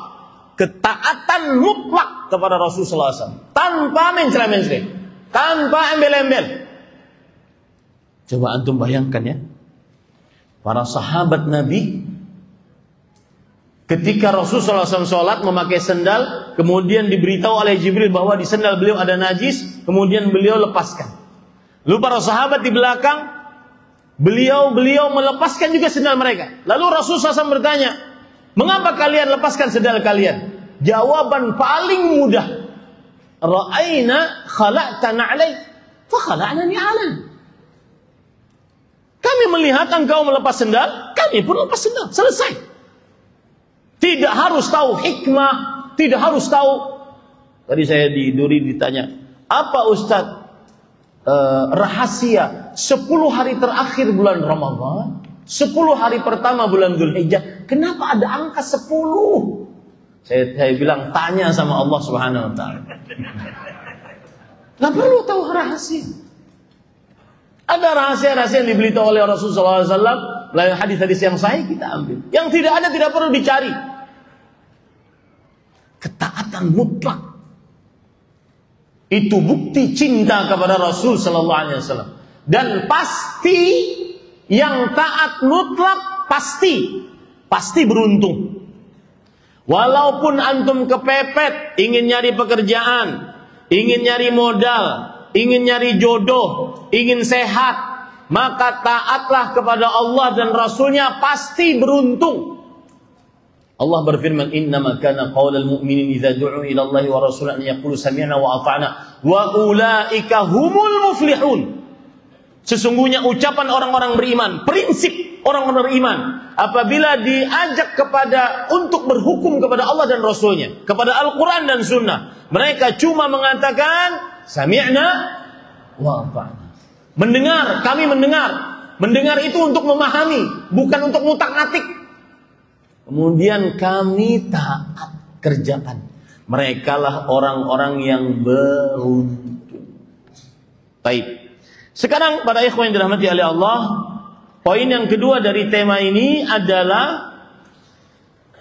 Ketaatan mutlak kepada Rasul sallallahu alaihi wasallam, tanpa mencela-mencela, tanpa embel-embel. Coba antum bayangkan ya. Para sahabat Nabi ketika Rasul sallallahu alaihi wasallam sholat memakai sendal, kemudian diberitahu oleh Jibril bahwa di sendal beliau ada najis, kemudian beliau lepaskan. Lalu para sahabat di belakang, beliau melepaskan juga sendal mereka. Lalu Rasul SAW bertanya, "Mengapa kalian lepaskan sendal kalian?" Jawaban paling mudah, "Ra'aina khala'tana 'alaik, fa khala'nani 'alaik." Kami melihat engkau melepas sendal, kami pun lepas sendal. Selesai. Tidak harus tahu hikmah, tidak harus tahu. Tadi saya di Duri ditanya, apa Ustadz rahasia 10 hari terakhir bulan Ramadan, 10 hari pertama bulan Dzulhijjah, kenapa ada angka 10? Saya bilang, tanya sama Allah Subhanahu wa taala. Nggak perlu tahu rahasia. Ada rahasia-rahasia yang diberitahu oleh Rasulullah SAW, lain hadis-hadis yang sahih kita ambil. Yang tidak ada tidak perlu dicari. Ketaatan mutlak itu bukti cinta kepada Rasul Sallallahu Alaihi Wasallam. Dan pasti yang taat mutlak pasti beruntung. Walaupun antum kepepet, ingin nyari pekerjaan, ingin nyari modal, ingin nyari jodoh, ingin sehat, maka taatlah kepada Allah dan Rasulnya, pasti beruntung. Allah berfirman, innama kana qaulal mu'minin idza du'u ila Allahi wa rasulihi an yaqulu sami'na wa ata'na wa ulaika humul muflihun. Sesungguhnya ucapan orang-orang beriman, prinsip orang-orang beriman, apabila diajak untuk berhukum kepada Allah dan Rasulnya, kepada Al-Quran dan Sunnah, mereka cuma mengatakan sami'na wa ata'na. Mendengar, kami mendengar. Mendengar itu untuk memahami, bukan untuk ngutak-ngatik. Kemudian kami taat, kerjakan. Merekalah orang-orang yang beruntung. Baik. Sekarang para ikhwan yang dirahmati oleh Allah, poin yang kedua dari tema ini adalah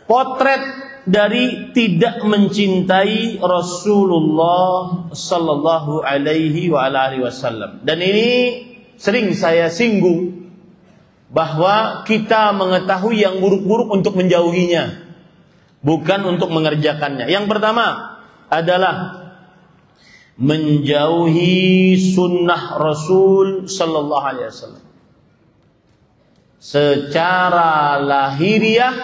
potret dari tidak mencintai Rasulullah sallallahu alaihi wa alihi wasallam. Dan ini sering saya singgung, bahwa kita mengetahui yang buruk-buruk untuk menjauhinya, bukan untuk mengerjakannya. Yang pertama adalah menjauhi sunnah Rasul sallallahu alaihi wasallam secara lahiriah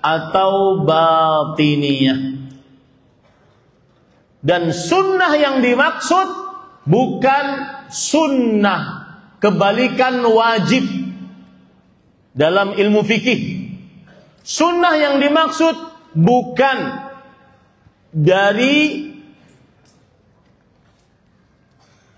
atau batiniyah. Dan sunnah yang dimaksud bukan sunnah kebalikan wajib. Dalam ilmu fikih, sunnah yang dimaksud bukan dari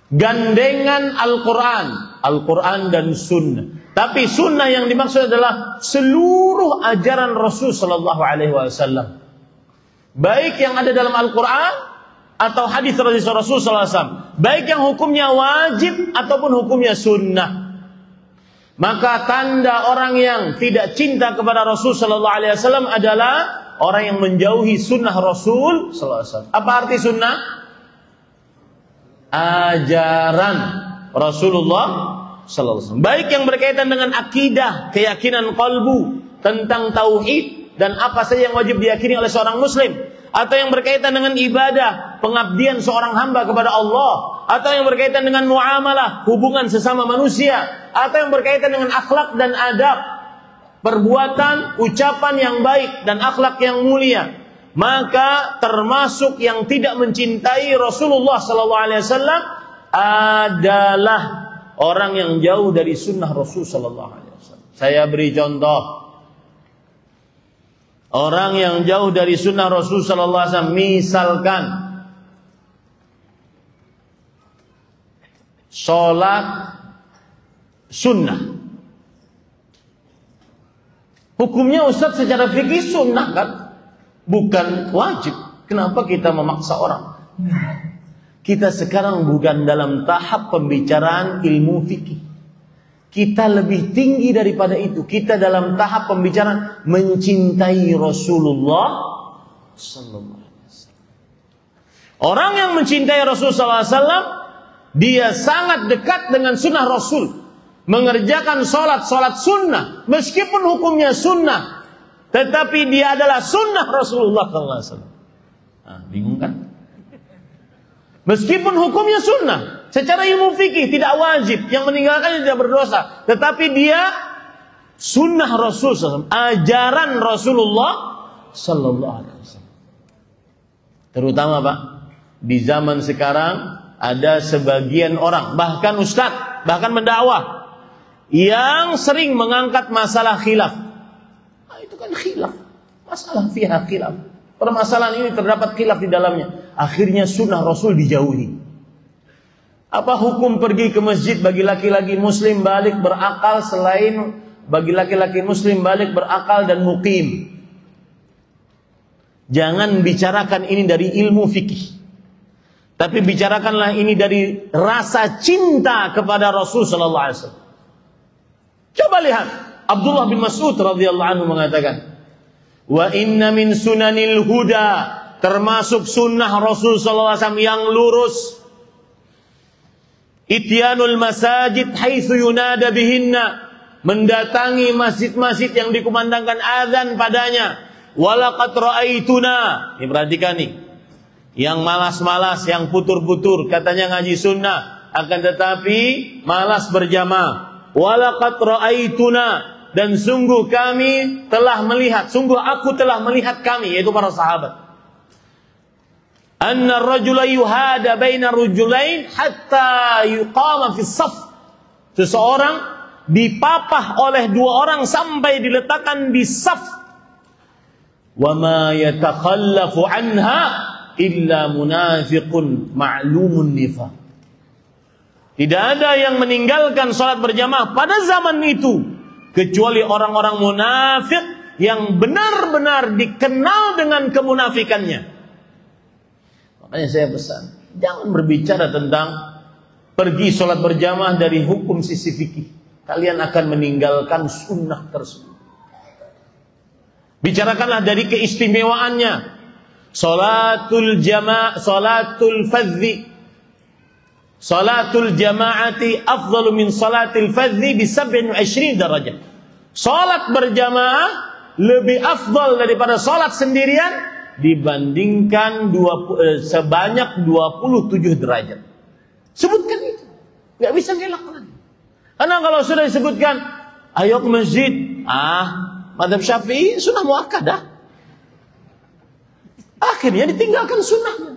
gandengan Al-Quran dan sunnah. Tapi sunnah yang dimaksud adalah seluruh ajaran Rasul Sallallahu Alaihi Wasallam, baik yang ada dalam Al-Quran atau hadis Rasul Sallallahu Alaihi Wasallam, baik yang hukumnya wajib ataupun hukumnya sunnah. Maka tanda orang yang tidak cinta kepada Rasul Sallallahu Alaihi Wasallam adalah orang yang menjauhi sunnah Rasul Sallallahu Alaihi Wasallam. Apa arti sunnah? Ajaran Rasulullah Sallallahu Alaihi Wasallam. Baik yang berkaitan dengan akidah, keyakinan qalbu tentang tauhid dan apa saja yang wajib diyakini oleh seorang Muslim, atau yang berkaitan dengan ibadah, pengabdian seorang hamba kepada Allah, atau yang berkaitan dengan muamalah, hubungan sesama manusia, atau yang berkaitan dengan akhlak dan adab, perbuatan, ucapan yang baik dan akhlak yang mulia, maka termasuk yang tidak mencintai Rasulullah sallallahu alaihi wasallam adalah orang yang jauh dari sunnah Rasul sallallahu alaihi wasallam. Saya beri contoh. Orang yang jauh dari sunnah Rasul sallallahu alaihi wasallam, misalkan sholat sunnah. Hukumnya Ustaz secara fikih sunnah kan? Bukan wajib. Kenapa kita memaksa orang? Kita sekarang bukan dalam tahap pembicaraan ilmu fikih. Kita lebih tinggi daripada itu. Kita dalam tahap pembicaraan mencintai Rasulullah sallallahu alaihi wasallam. Orang yang mencintai Rasulullah sallallahu alaihi wasallam, dia sangat dekat dengan sunnah Rasul, mengerjakan sholat sunnah, meskipun hukumnya sunnah, tetapi dia adalah sunnah Rasulullah sallallahu alaihi wasallam. Bingung kan? Meskipun hukumnya sunnah, secara ilmu fikih tidak wajib, yang meninggalkannya tidak berdosa, tetapi dia sunnah Rasul SAW, ajaran Rasulullah Sallallahu Alaihi Wasallam. Terutama Pak, di zaman sekarang ada sebagian orang, bahkan ustadz, bahkan mendakwah, yang sering mengangkat masalah khilaf. Itu kan khilaf. Masalah fiha khilaf. Permasalahan ini terdapat khilaf di dalamnya. Akhirnya sunnah Rasul dijauhi. Apa hukum pergi ke masjid bagi laki-laki muslim balik berakal selain bagi laki-laki muslim balik berakal dan muqim? Jangan bicarakan ini dari ilmu fikih, tapi bicarakanlah ini dari rasa cinta kepada Rasul sallallahu alaihi wasallam. Coba lihat, Abdullah bin Mas'ud radhiyallahu anhu mengatakan, "Wa inna min sunanil huda," termasuk sunnah Rasul sallallahu alaihi wasallam yang lurus, "Ityanul masajid haitsu yunada bihinna," mendatangi masjid-masjid yang dikumandangkan azan padanya. "Walaqad ra'aituna," ini perhatikan nih, yang malas-malas, yang putur-putur, katanya ngaji sunnah, akan tetapi malas berjamaah. "Walaqad ra'aituna," dan sungguh kami telah melihat, sungguh aku telah melihat kami, yaitu para sahabat. "Anna ar-rajula yuhada baina rajulain hatta yuqama fi shaf." Seseorang dipapah oleh dua orang sampai diletakkan di saf. "Wa ma yatakhallafu anha illa munafiqun ma'lumun nifaq." Tidak ada yang meninggalkan salat berjamaah pada zaman itu kecuali orang-orang munafik yang benar-benar dikenal dengan kemunafikannya. Makanya saya pesan, jangan berbicara tentang pergi salat berjamaah dari hukum sisi fikih. Kalian akan meninggalkan sunnah tersebut. Bicarakanlah dari keistimewaannya. Salatul jamaah, salatul fadhi, salatul jamaati afdalu min salatil fadhi bi 27 derajat. Salat berjamaah lebih afdal daripada salat sendirian dibandingkan sebanyak 27 derajat. Sebutkan itu. Enggak bisa ngelak lagi. Karena kalau sudah disebutkan ayo ke masjid, mazhab Syafi'i sunnah muakkadah. Akhirnya ditinggalkan sunnahnya.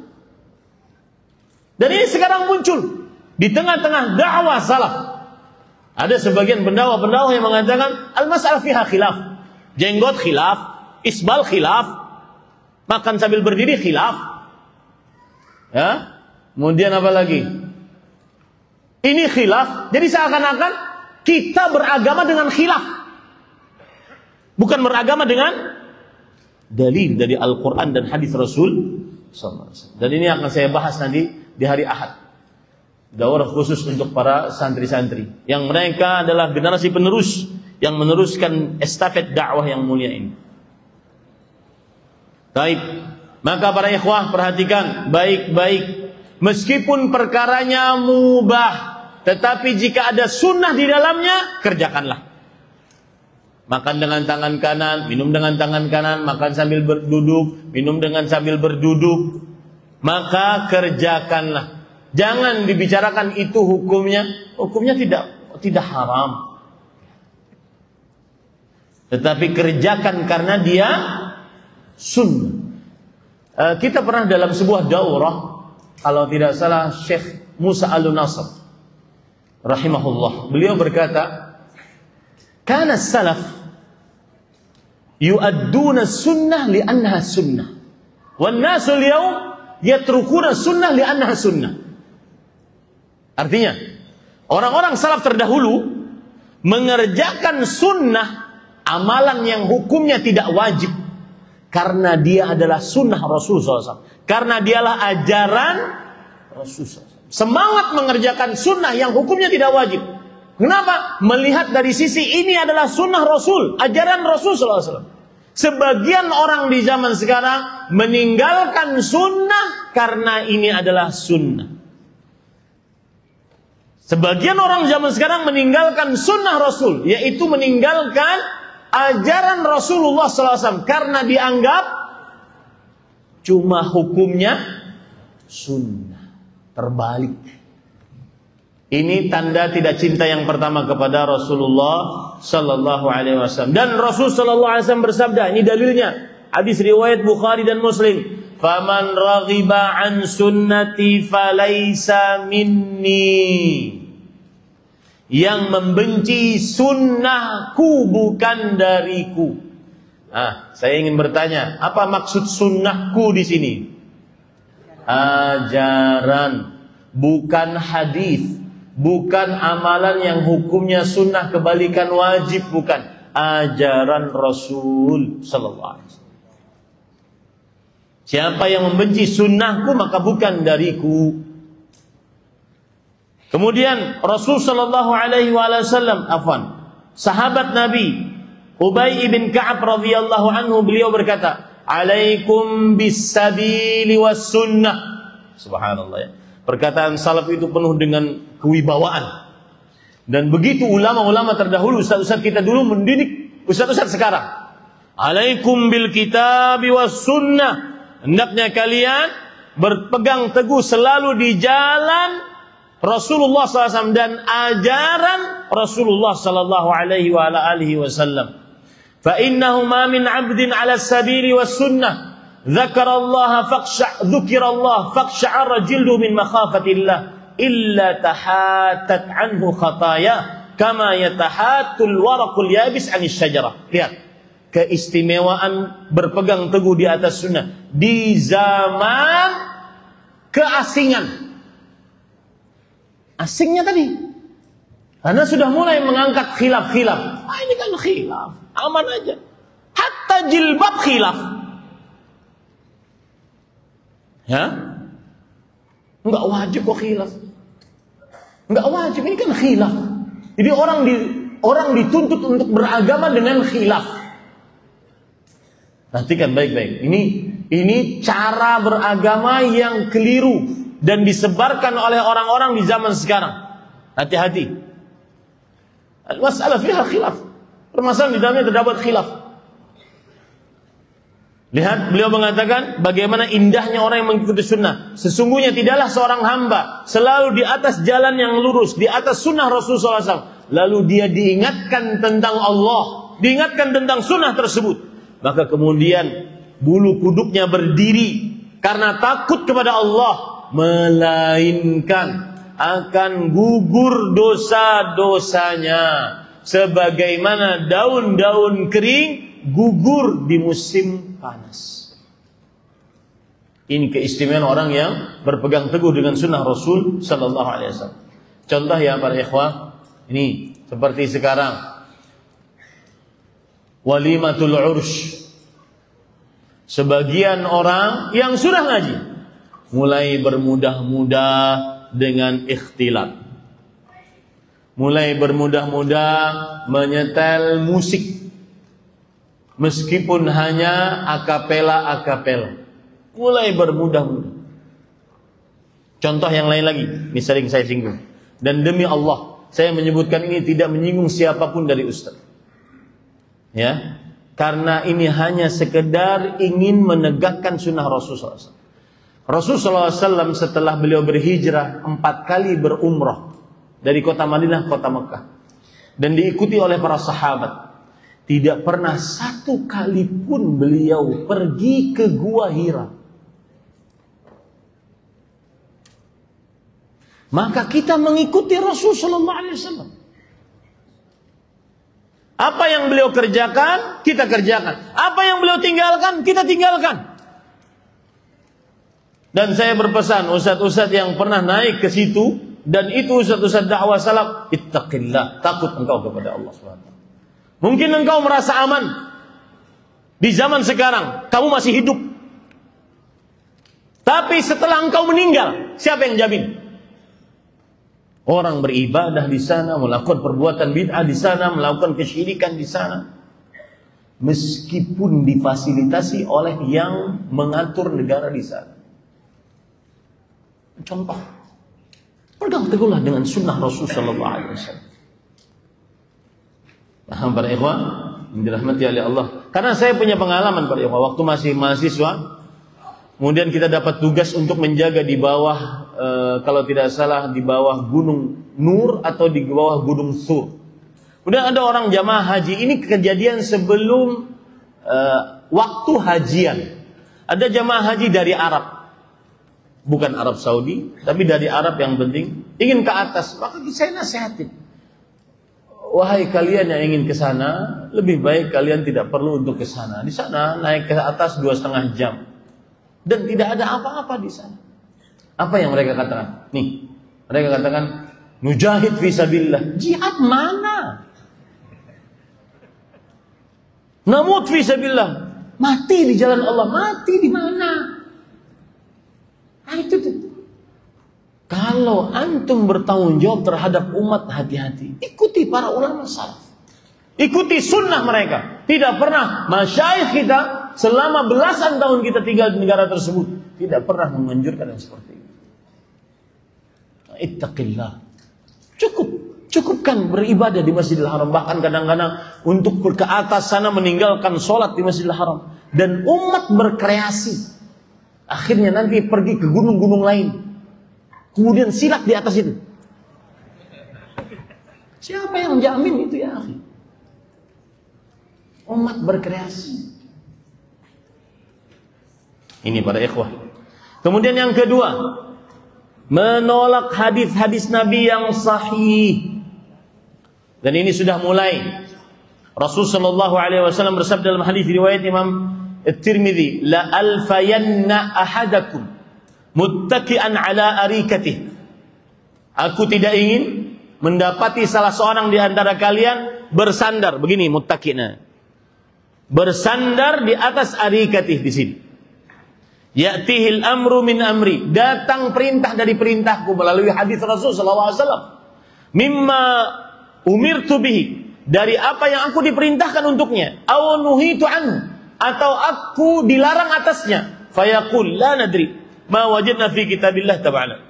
Dan ini sekarang muncul di tengah-tengah dakwah salaf. Ada sebagian pendakwah-pendakwah yang mengatakan al-mas'alah fiha khilaf. Jenggot khilaf, isbal khilaf, makan sambil berdiri khilaf. Ya? Kemudian apa lagi? Ini khilaf. Jadi seakan-akan kita beragama dengan khilaf. Bukan beragama dengan dalil dari Al-Quran dan hadis Rasul SAW. Dan ini akan saya bahas nanti di hari Ahad. Daurah khusus untuk para santri-santri yang mereka adalah generasi penerus yang meneruskan estafet dakwah yang mulia ini. Baik, maka para ikhwah perhatikan baik-baik. Meskipun perkaranya mubah, tetapi jika ada sunnah di dalamnya, kerjakanlah. Makan dengan tangan kanan, minum dengan tangan kanan, makan sambil berduduk, minum dengan sambil berduduk, maka kerjakanlah. Jangan dibicarakan itu hukumnya. Hukumnya tidak haram. Tetapi kerjakan karena dia sunnah. Kita pernah dalam sebuah daurah, kalau tidak salah Syekh Musa Al-Nasr rahimahullah, beliau berkata, "Kana salaf yu'adduna sunnah li'annaha sunnah, wan nasu al-yawm yatrukuna sunnah li'annaha sunnah." Artinya, orang-orang salaf terdahulu mengerjakan sunnah, amalan yang hukumnya tidak wajib, karena dia adalah sunnah Rasulullah SAW, karena dialah ajaran Rasulullah SAW. Semangat mengerjakan sunnah yang hukumnya tidak wajib. Kenapa? Melihat dari sisi ini adalah sunnah Rasul, ajaran Rasulullah SAW. Sebagian orang di zaman sekarang meninggalkan sunnah karena ini adalah sunnah. Sebagian orang zaman sekarang meninggalkan sunnah Rasul, yaitu meninggalkan ajaran Rasulullah SAW, karena dianggap cuma hukumnya sunnah. Terbalik. Ini tanda tidak cinta yang pertama kepada Rasulullah Sallallahu Alaihi Wasallam. Dan Rasul Sallallahu Alaihi Wasallam bersabda, ini dalilnya, hadis riwayat Bukhari dan Muslim, "Faman raghiba an sunnati falaysa minni." Yang membenci sunnahku bukan dariku. Saya ingin bertanya, apa maksud sunnahku di sini? Ajaran, bukan hadis, bukan amalan yang hukumnya sunnah kebalikan wajib, bukan. Ajaran Rasul sallallahu alaihi wasallam. Siapa yang membenci sunnahku maka bukan dariku. Kemudian Rasul sallallahu alaihi wasallam, sahabat Nabi Ubay bin Ka'ab radhiyallahu anhu, beliau berkata, "Alaikum bis-sabili was-sunnah." Subhanallah ya. Perkataan salaf itu penuh dengan kewibawaan. Dan begitu ulama-ulama terdahulu, ustaz-ustaz kita dulu mendidik ustaz-ustaz sekarang. Alaikum bil kitabi was-sunnah. Hendaknya kalian berpegang teguh selalu di jalan Rasulullah SAW dan ajaran Rasulullah sallallahu alaihi wa ala alihi wasallam. Fa innahu ma min 'abdin 'ala as-sabili was-sunnah dzakarallaha dzukirallah faqsha'ara jildu min makhafatillah illa tahatat anhu khataya kama yatahatul waraqul yabis 'anis syajarah. Lihat keistimewaan berpegang teguh di atas sunnah di zaman keasingan. Asingnya tadi, karena sudah mulai mengangkat khilaf-khilaf. Ini kan khilaf, aman aja. Hatta jilbab khilaf. Ya, enggak wajib kok khilaf. Enggak wajib, ini kan khilaf. Jadi orang dituntut untuk beragama dengan khilaf. Perhatikan baik-baik. Ini cara beragama yang keliru dan disebarkan oleh orang-orang di zaman sekarang. Hati-hati. Masalah fiha khilaf. Permasalahan di dalamnya terdapat khilaf. Lihat, beliau mengatakan bagaimana indahnya orang yang mengikuti sunnah. Sesungguhnya tidaklah seorang hamba selalu di atas jalan yang lurus, di atas sunnah Rasulullah SAW. Lalu dia diingatkan tentang Allah, diingatkan tentang sunnah tersebut. Maka kemudian bulu kuduknya berdiri karena takut kepada Allah, melainkan akan gugur dosa-dosanya sebagaimana daun-daun kering gugur di musim panas. Ini keistimewaan orang yang berpegang teguh dengan sunnah Rasul sallallahu alaihi wasallam. Contoh ya para ikhwah, ini seperti sekarang walimatul ursh. Sebagian orang yang sudah ngaji mulai bermudah-mudah dengan ikhtilat. Mulai bermudah-mudah menyetel musik. Meskipun hanya akapela. Mulai bermudah-mudah. Contoh yang lain lagi, ini sering saya singgung. Dan demi Allah, saya menyebutkan ini tidak menyinggung siapapun dari ustaz. Ya, karena ini hanya sekedar ingin menegakkan sunnah Rasulullah SAW. Rasulullah SAW setelah beliau berhijrah 4 kali berumrah dari kota Madinah ke kota Mekah dan diikuti oleh para sahabat. Tidak pernah satu kali pun beliau pergi ke Gua Hira. Maka kita mengikuti Rasulullah SAW. Apa yang beliau kerjakan, kita kerjakan. Apa yang beliau tinggalkan, kita tinggalkan. Dan saya berpesan, ustaz-ustaz yang pernah naik ke situ, dan itu ustaz-ustaz dakwah salaf, ittaqillah, takut engkau kepada Allah SWT. Mungkin engkau merasa aman di zaman sekarang, kamu masih hidup. Tapi setelah engkau meninggal, siapa yang jamin? Orang beribadah di sana, melakukan perbuatan bid'ah di sana, melakukan kesyirikan di sana, meskipun difasilitasi oleh yang mengatur negara di sana. Contoh, pegang teguhlah dengan sunnah Rasulullah SAW. Paham para ikhwah yang dirahmati oleh Allah. Karena saya punya pengalaman para ikhwah, waktu masih mahasiswa, kemudian kita dapat tugas untuk menjaga di bawah, kalau tidak salah di bawah Gunung Nur atau di bawah Gunung Sur. Kemudian ada orang jamaah haji. Ini kejadian sebelum waktu hajian. Ada jamaah haji dari Arab. Bukan Arab Saudi, tapi dari Arab yang penting. Ingin ke atas, maka saya nasihatin. wahai kalian yang ingin ke sana, lebih baik kalian tidak perlu untuk ke sana. Di sana naik ke atas 2,5 jam. Dan tidak ada apa-apa di sana. Apa yang mereka katakan? Nih, mereka katakan, mujahid fisabilillah. Jihad mana? Namut fisabilillah. Mati di jalan Allah. Mati di mana? Nah, itu tuh. Kalau antum bertanggung jawab terhadap umat, hati-hati. Ikuti para ulama salaf. Ikuti sunnah mereka. Tidak pernah masyayikh kita selama belasan tahun kita tinggal di negara tersebut tidak pernah menganjurkan yang seperti itu. Ittaqillah. Cukupkan beribadah di Masjidil Haram. Bahkan kadang-kadang untuk ke atas sana meninggalkan sholat di Masjidil Haram. Dan umat berkreasi. Akhirnya nanti pergi ke gunung-gunung lain. Kemudian silap di atas itu. Siapa yang jamin itu ya akhi? Umat berkreasi. Ini para ikhwah. Kemudian yang kedua, menolak hadis-hadis Nabi yang sahih. Dan ini sudah mulai. Rasul sallallahu alaihi wasallam bersabda dalam hadis riwayat Imam At-Tirmidzi, la alfayanna ahadakum muttaki'an ala arikatih. Aku tidak ingin mendapati salah seorang di antara kalian bersandar begini, muttaki'na. Bersandar di atas arikatih di sini. Ya'tihil amru min amri, datang perintah dari perintahku melalui hadis Rasul sallallahu alaihi wasallam. Mimma umirtu bihi, dari apa yang aku diperintahkan untuknya. Aw nuhitu anhu, atau aku dilarang atasnya. Fayaqul la nadri ma wajadna fi kitabillah ta'ala.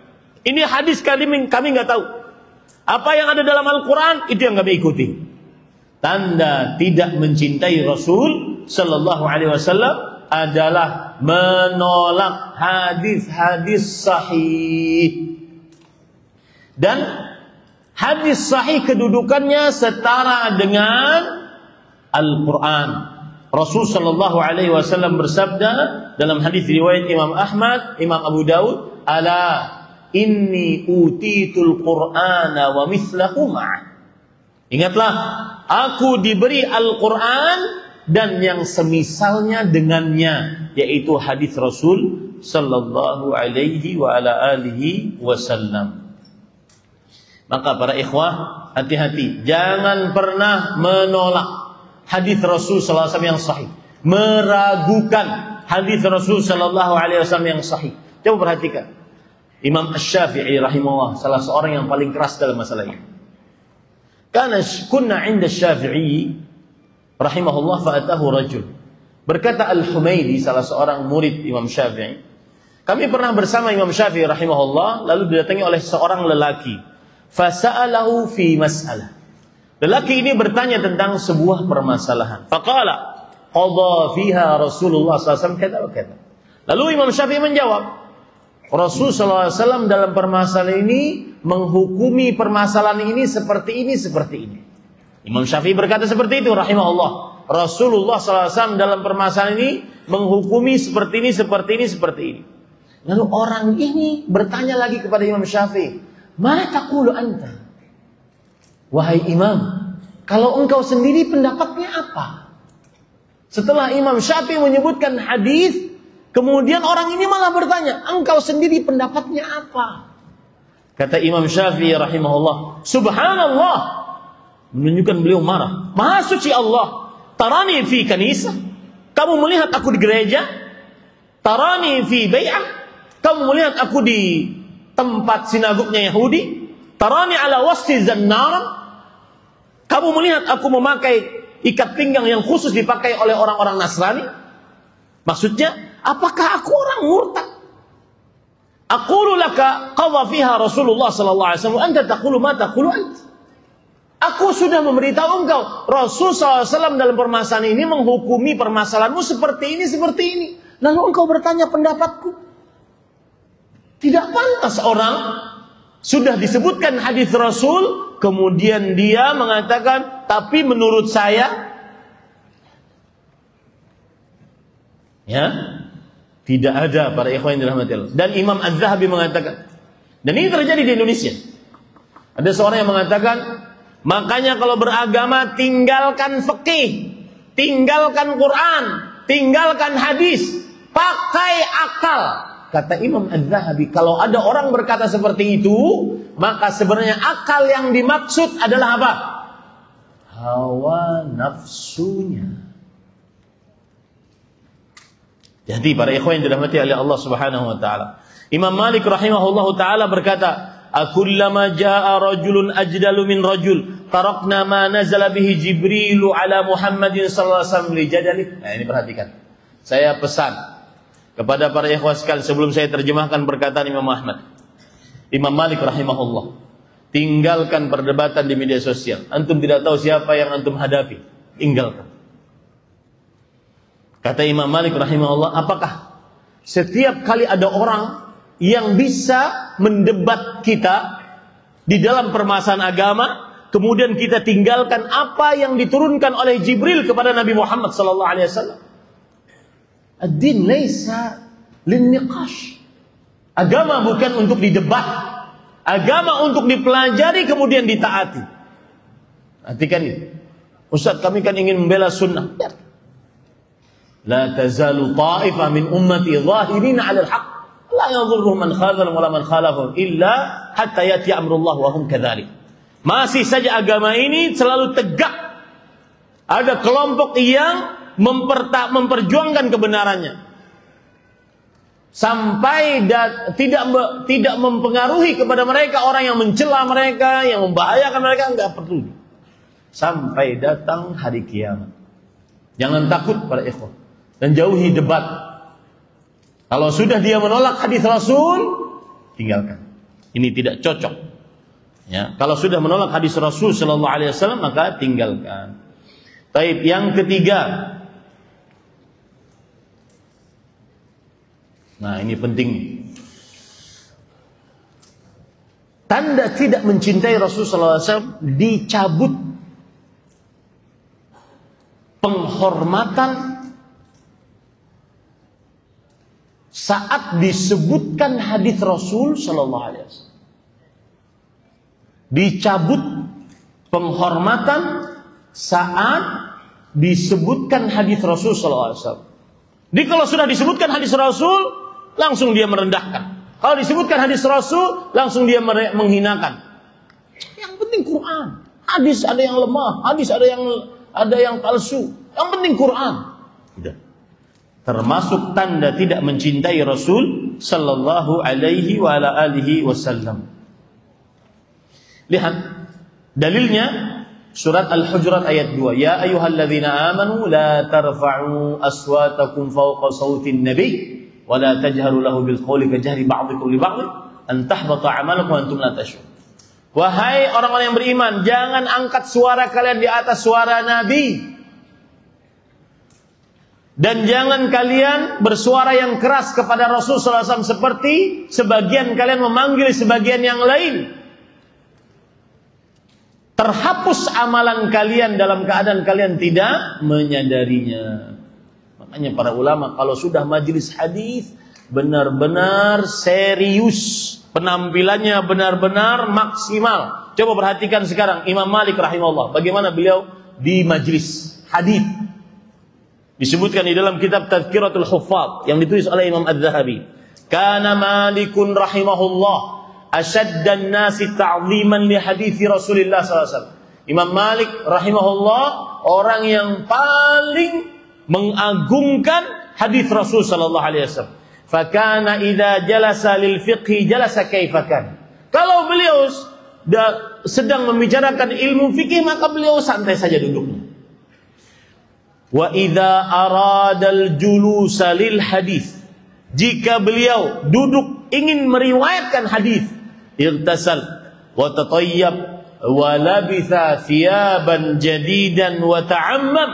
Ini hadis kami enggak tahu. Apa yang ada dalam Al-Qur'an itu yang kami ikuti. Tanda tidak mencintai Rasul sallallahu alaihi wasallam adalah menolak hadis-hadis sahih. Dan hadis sahih kedudukannya setara dengan Al-Qur'an. Rasul sallallahu alaihi wasallam bersabda dalam hadis riwayat Imam Ahmad, Imam Abu Daud, "Ala inni utitul Qur'ana wa mithlahu ma'a." Ingatlah, aku diberi Al-Qur'an dan yang semisalnya dengannya, yaitu hadis Rasul sallallahu alaihi wa ala alihi wasallam. Maka para ikhwah, hati-hati, jangan pernah menolak hadis Rasul sallallahu alaihi wasallam yang sahih, meragukan hadis Rasul sallallahu alaihi wasallam yang sahih. Coba perhatikan. Imam Asy-Syafi'i rahimahullah salah seorang yang paling keras dalam masalah ini. Kunna 'inda Asy-Syafi'i rahimahullah fa'atahu rajul. Berkata Al-Humaidi, salah seorang murid Imam Syafi'i, kami pernah bersama Imam Syafi'i rahimahullah, lalu didatangi oleh seorang lelaki. Fasa'alahu fi mas'alah. Lelaki ini bertanya tentang sebuah permasalahan. Faqala qadha fiha Rasulullah SAW kata wa kata. Lalu Imam Syafi'i menjawab, Rasul SAW dalam permasalahan ini menghukumi permasalahan ini seperti ini, seperti ini. Imam Syafi'i berkata seperti itu rahimahullah. Rasulullah SAW dalam permasalahan ini menghukumi seperti ini, seperti ini, seperti ini. Lalu orang ini bertanya lagi kepada Imam Syafi'i, ma taqulu anta? Wahai Imam, kalau engkau sendiri pendapatnya apa? Setelah Imam Syafi'i menyebutkan hadis, kemudian orang ini malah bertanya, engkau sendiri pendapatnya apa? Kata Imam Syafi'i rahimahullah, subhanallah, menunjukkan beliau marah. Maha suci Allah, tarani fi kanisah, kamu melihat aku di gereja? Tarani fi bai'ah, kamu melihat aku di tempat sinagognya Yahudi? Tarani ala wasti zannar, kamu melihat aku memakai ikat pinggang yang khusus dipakai oleh orang-orang Nasrani? Maksudnya, apakah aku orang murtad? Aqulu laka qadha fiha Rasulullah sallallahu alaihi wasallam, anta taqulu ma taqulu ant. Aku sudah memberitahu engkau, Rasul SAW dalam permasalahan ini menghukumi permasalahanmu seperti ini, seperti ini. Lalu engkau bertanya pendapatku? Tidak pantas orang sudah disebutkan hadis Rasul, kemudian dia mengatakan, tapi menurut saya, ya, tidak ada para ikhwan yang dirahmati Allah. Dan Imam Az-Zahabi mengatakan, dan ini terjadi di Indonesia. Ada seorang yang mengatakan, Makanya kalau beragama tinggalkan fikih, tinggalkan Quran, tinggalkan hadis, pakai akal. Kata Imam Az-Zahabi, kalau ada orang berkata seperti itu, maka sebenarnya akal yang dimaksud adalah apa? Hawa nafsunya. Jadi para ikhwan yang dirahmati oleh Allah Subhanahu wa taala. Imam Malik rahimahullahu taala berkata, "Akullama jaa rajulun ajdalu min rajul, tarakna ma nazala bihi Jibrilu ala Muhammadin sallallahu alaihi wasallam li jadali." Nah, ini perhatikan. Saya pesan kepada para ikhwan sekalian sebelum saya terjemahkan perkataan Imam Ahmad. Imam Malik rahimahullah, tinggalkan perdebatan di media sosial. Antum tidak tahu siapa yang antum hadapi, tinggalkan. Kata Imam Malik rahimahullah, apakah setiap kali ada orang yang bisa mendebat kita di dalam permasalahan agama, kemudian kita tinggalkan apa yang diturunkan oleh Jibril kepada Nabi Muhammad sallallahu alaihi wasallam? Ad-din laisa lin-niqash. Agama bukan untuk didebat. Agama untuk dipelajari kemudian ditaati. Perhatikan ini. Ustaz, kami kan ingin membela sunnah. La tazalu ta'ifah min ummati zahirina 'ala al-haq. La yadhurruhum man khadhalahum wala man khalafahum illa hatta yati amrullah wa hum kadzalik. Masih saja agama ini selalu tegak. Ada kelompok yang memperjuangkan kebenarannya sampai tidak mempengaruhi kepada mereka orang yang mencela mereka, yang membahayakan mereka, enggak peduli sampai datang hari kiamat. Jangan takut para ikhwan dan jauhi debat. Kalau sudah dia menolak hadis Rasul, tinggalkan. Ini tidak cocok. Ya, kalau sudah menolak hadis Rasul sallallahu alaihi wasallam maka tinggalkan. Taib, yang ketiga. Nah, ini penting. Tanda tidak mencintai Rasul sallallahu alaihi wasallam, dicabut penghormatan saat disebutkan hadis Rasul sallallahu alaihi wasallam. Dicabut penghormatan saat disebutkan hadis Rasul sallallahu alaihi wasallam. Jadi kalau sudah disebutkan hadis Rasul, langsung dia merendahkan. Kalau disebutkan hadis Rasul, langsung dia menghinakan. Yang penting Quran. Hadis ada yang lemah, hadis ada yang palsu. Yang penting Quran. Sudah. Termasuk tanda tidak mencintai Rasul sallallahu alaihi wa ala alihi wasallam. Lihat dalilnya surat Al-Hujurat ayat 2. Ya ayyuhalladzina amanu la tarfa'u aswatakum fawqa sautin nabi wa la tajharu lahu bil qawli kajahri ba'dikum li ba'd an tahbata 'amalukum wa antum la tash'urun. Wahai orang-orang yang beriman, jangan angkat suara kalian di atas suara Nabi. Dan jangan kalian bersuara yang keras kepada Rasul sallallahu alaihi wasallam seperti sebagian kalian memanggil sebagian yang lain. Terhapus amalan kalian dalam keadaan kalian tidak menyadarinya. Makanya para ulama kalau sudah majelis hadis benar-benar serius, penampilannya benar-benar maksimal. Coba perhatikan sekarang Imam Malik rahimahullah, bagaimana beliau di majelis hadis. Disebutkan di dalam kitab Tadhkiratul Huffaz yang ditulis oleh Imam Az-Zahabi. Kana Malikun rahimahullah asyaddan nasi ta'ziman li hadithi Rasulullah SAW. Imam Malik rahimahullah orang yang paling mengagungkan hadis Rasul sallallahu alaihi wasallam. Fakana idza jalasa lil fiqhi jalasa kaifakan. Kalau beliau sedang membicarakan ilmu fikih maka beliau santai saja duduknya. Wa idza aradal julusa lil hadis, jika beliau duduk ingin meriwayatkan hadis, irtasal wa tatayyab wa labitha thiyaban jadidan wa ta'ammam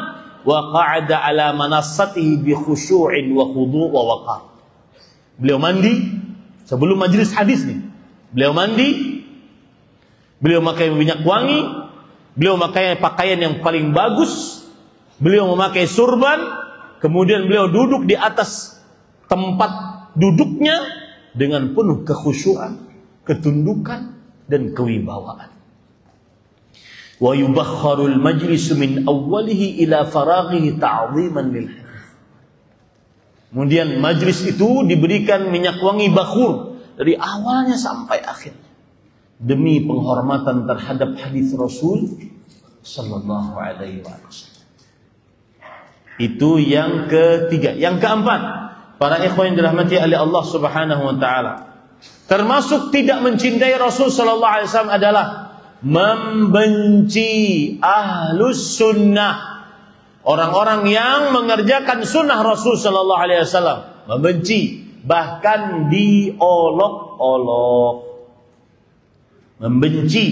wa qa'ada ala manassatihi bi khushu'in wa khudu' wa waqar. Beliau mandi sebelum majelis hadis nih. Beliau mandi, beliau memakai minyak wangi, beliau memakai pakaian yang paling bagus, beliau memakai surban, kemudian beliau duduk di atas tempat duduknya dengan penuh kekhusyuan, ketundukan dan kewibawaan. Wa yubakharul majlisu min awwalihi ila faraghihi ta'ziman lil hadits. Kemudian majlis itu diberikan minyak wangi bakhur dari awalnya sampai akhirnya demi penghormatan terhadap hadis Rasul sallallahu alaihi wasallam. Itu yang ketiga. Yang keempat, para ikhwan yang dirahmati oleh Allah Subhanahu wa taala, termasuk tidak mencintai Rasul sallallahu alaihi wasallam adalah membenci ahlus sunnah, orang-orang yang mengerjakan sunnah Rasul sallallahu alaihi wasallam. Membenci, bahkan diolok-olok. Membenci,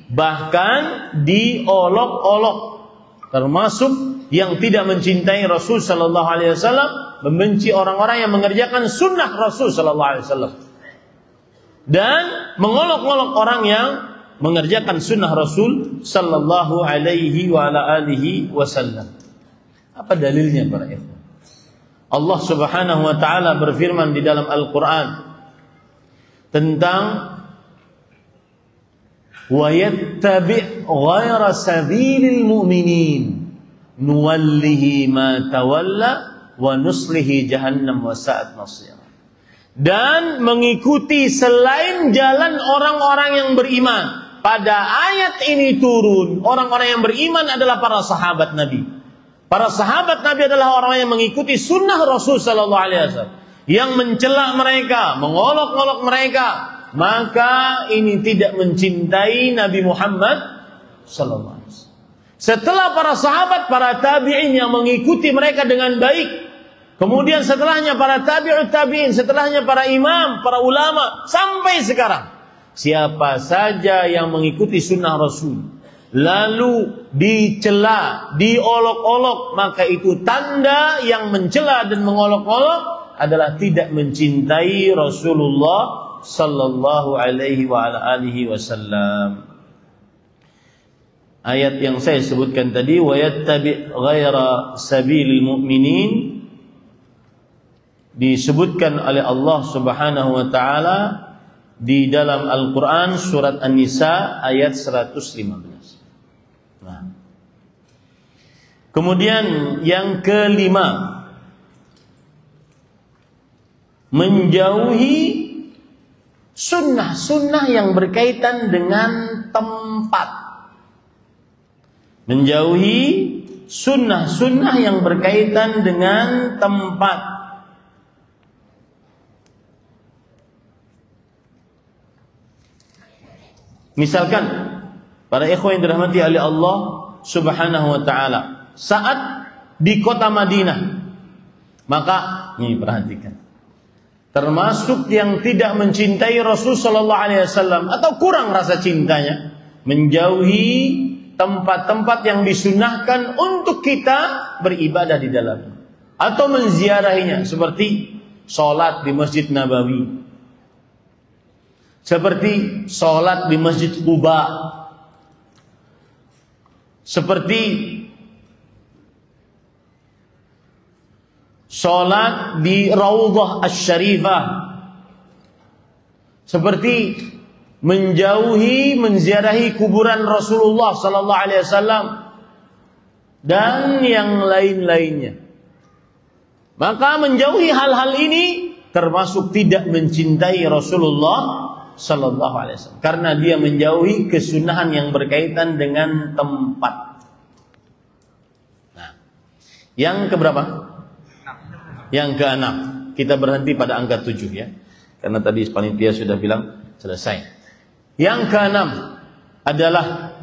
bahkan diolok-olok. Termasuk yang tidak mencintai Rasul sallallahu alaihi wasallam, membenci orang-orang yang mengerjakan sunnah Rasul sallallahu alaihi wasallam, dan mengolok-olok orang yang mengerjakan sunnah Rasul sallallahu alaihi wa ala alihi wasallam. Apa dalilnya para ikhwan? Allah Subhanahu wa taala berfirman di dalam Al-Qur'an tentang wa yattabi' ghaira sabilil mu'minin nuwallihi ma tawalla wa nuslihi jahannam wa sa'at masir. Dan mengikuti selain jalan orang-orang yang beriman. Pada ayat ini turun, orang-orang yang beriman adalah para sahabat Nabi. Para sahabat Nabi adalah orang yang mengikuti sunnah Rasul sallallahu alaihi wasallam, yang mencela mereka, mengolok-olok mereka, maka ini tidak mencintai Nabi Muhammad sallallahu alaihi wasallam. Setelah para sahabat, para tabi'in yang mengikuti mereka dengan baik, kemudian setelahnya para tabi'ut tabi'in, setelahnya para imam, para ulama, sampai sekarang, siapa saja yang mengikuti sunnah Rasul lalu dicela, diolok-olok, maka itu tanda yang mencela dan mengolok-olok adalah tidak mencintai Rasulullah sallallahu alaihi wa ala alihi wasallam. Ayat yang saya sebutkan tadi, wa yattabi' ghaira sabilil mu'minin, disebutkan oleh Allah Subhanahu wa taala di dalam Al-Qur'an surat An-Nisa ayat 115. Nah. Kemudian yang kelima, menjauhi sunnah-sunnah yang berkaitan dengan tempat. Menjauhi sunnah-sunnah yang berkaitan dengan tempat. Misalkan para ikhwan yang dirahmati oleh Allah Subhanahu wa taala, saat di kota Madinah, maka ini perhatikan, termasuk yang tidak mencintai Rasul sallallahu alaihi wasallam atau kurang rasa cintanya, menjauhi tempat-tempat yang disunahkan untuk kita beribadah di dalamnya atau menziarahinya, seperti sholat di Masjid Nabawi, seperti sholat di Masjid Quba, seperti sholat di Raudhah Asy-Syarifah, seperti menjauhi, menziarahi kuburan Rasulullah sallallahu alaihi wasallam dan yang lain-lainnya. Maka menjauhi hal-hal ini termasuk tidak mencintai Rasulullah sallallahu alaihi wasallam, karena dia menjauhi kesunahan yang berkaitan dengan tempat. Nah, yang keberapa? Yang keenam. Kita berhenti pada angka 7 ya, karena tadi panitia sudah bilang selesai. Yang keenam adalah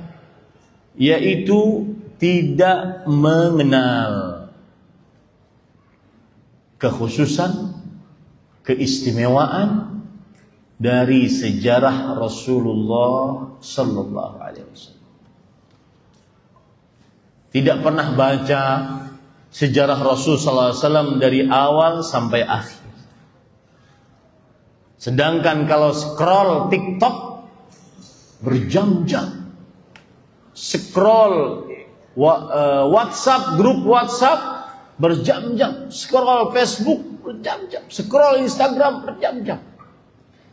yaitu tidak mengenal kekhususan, keistimewaan dari sejarah Rasulullah sallallahu alaihi wasallam. Tidak pernah baca sejarah Rasul sallallahu alaihi wasallam dari awal sampai akhir. Sedangkan kalau scroll TikTok berjam-jam, scroll WhatsApp, grup WhatsApp berjam-jam, scroll Facebook berjam-jam, scroll Instagram berjam-jam.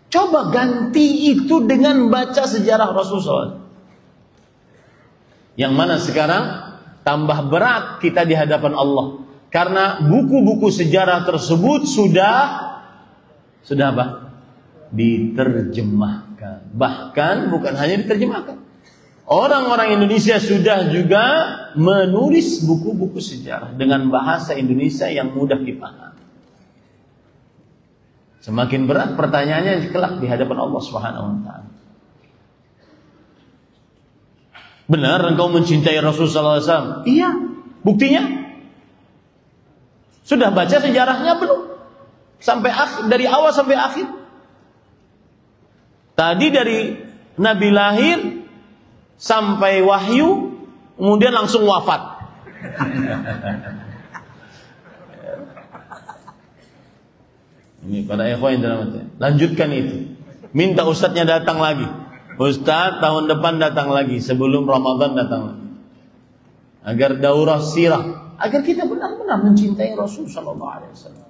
Coba ganti itu dengan baca sejarah Rasulullah. Yang mana sekarang tambah berat kita di hadapan Allah. Karena buku-buku sejarah tersebut sudah apa? Diterjemahkan. Bahkan bukan hanya diterjemahkan. Orang-orang Indonesia sudah juga menulis buku-buku sejarah dengan bahasa Indonesia yang mudah dipahami. Semakin berat pertanyaannya kelak di hadapan Allah Subhanahu wa taala. Benar engkau mencintai Rasulullah SAW? Iya. Buktinya? Sudah baca sejarahnya belum? Sampai dari awal sampai akhir. Tadi dari Nabi lahir sampai wahyu, kemudian langsung wafat. Ini pada ikhwan yang dirahmati. Lanjutkan itu. Minta ustadznya datang lagi. Ustadz tahun depan datang lagi, sebelum Ramadan datang lagi. Agar daurah sirah, agar kita benar-benar mencintai Rasul sallallahu alaihi wasallam.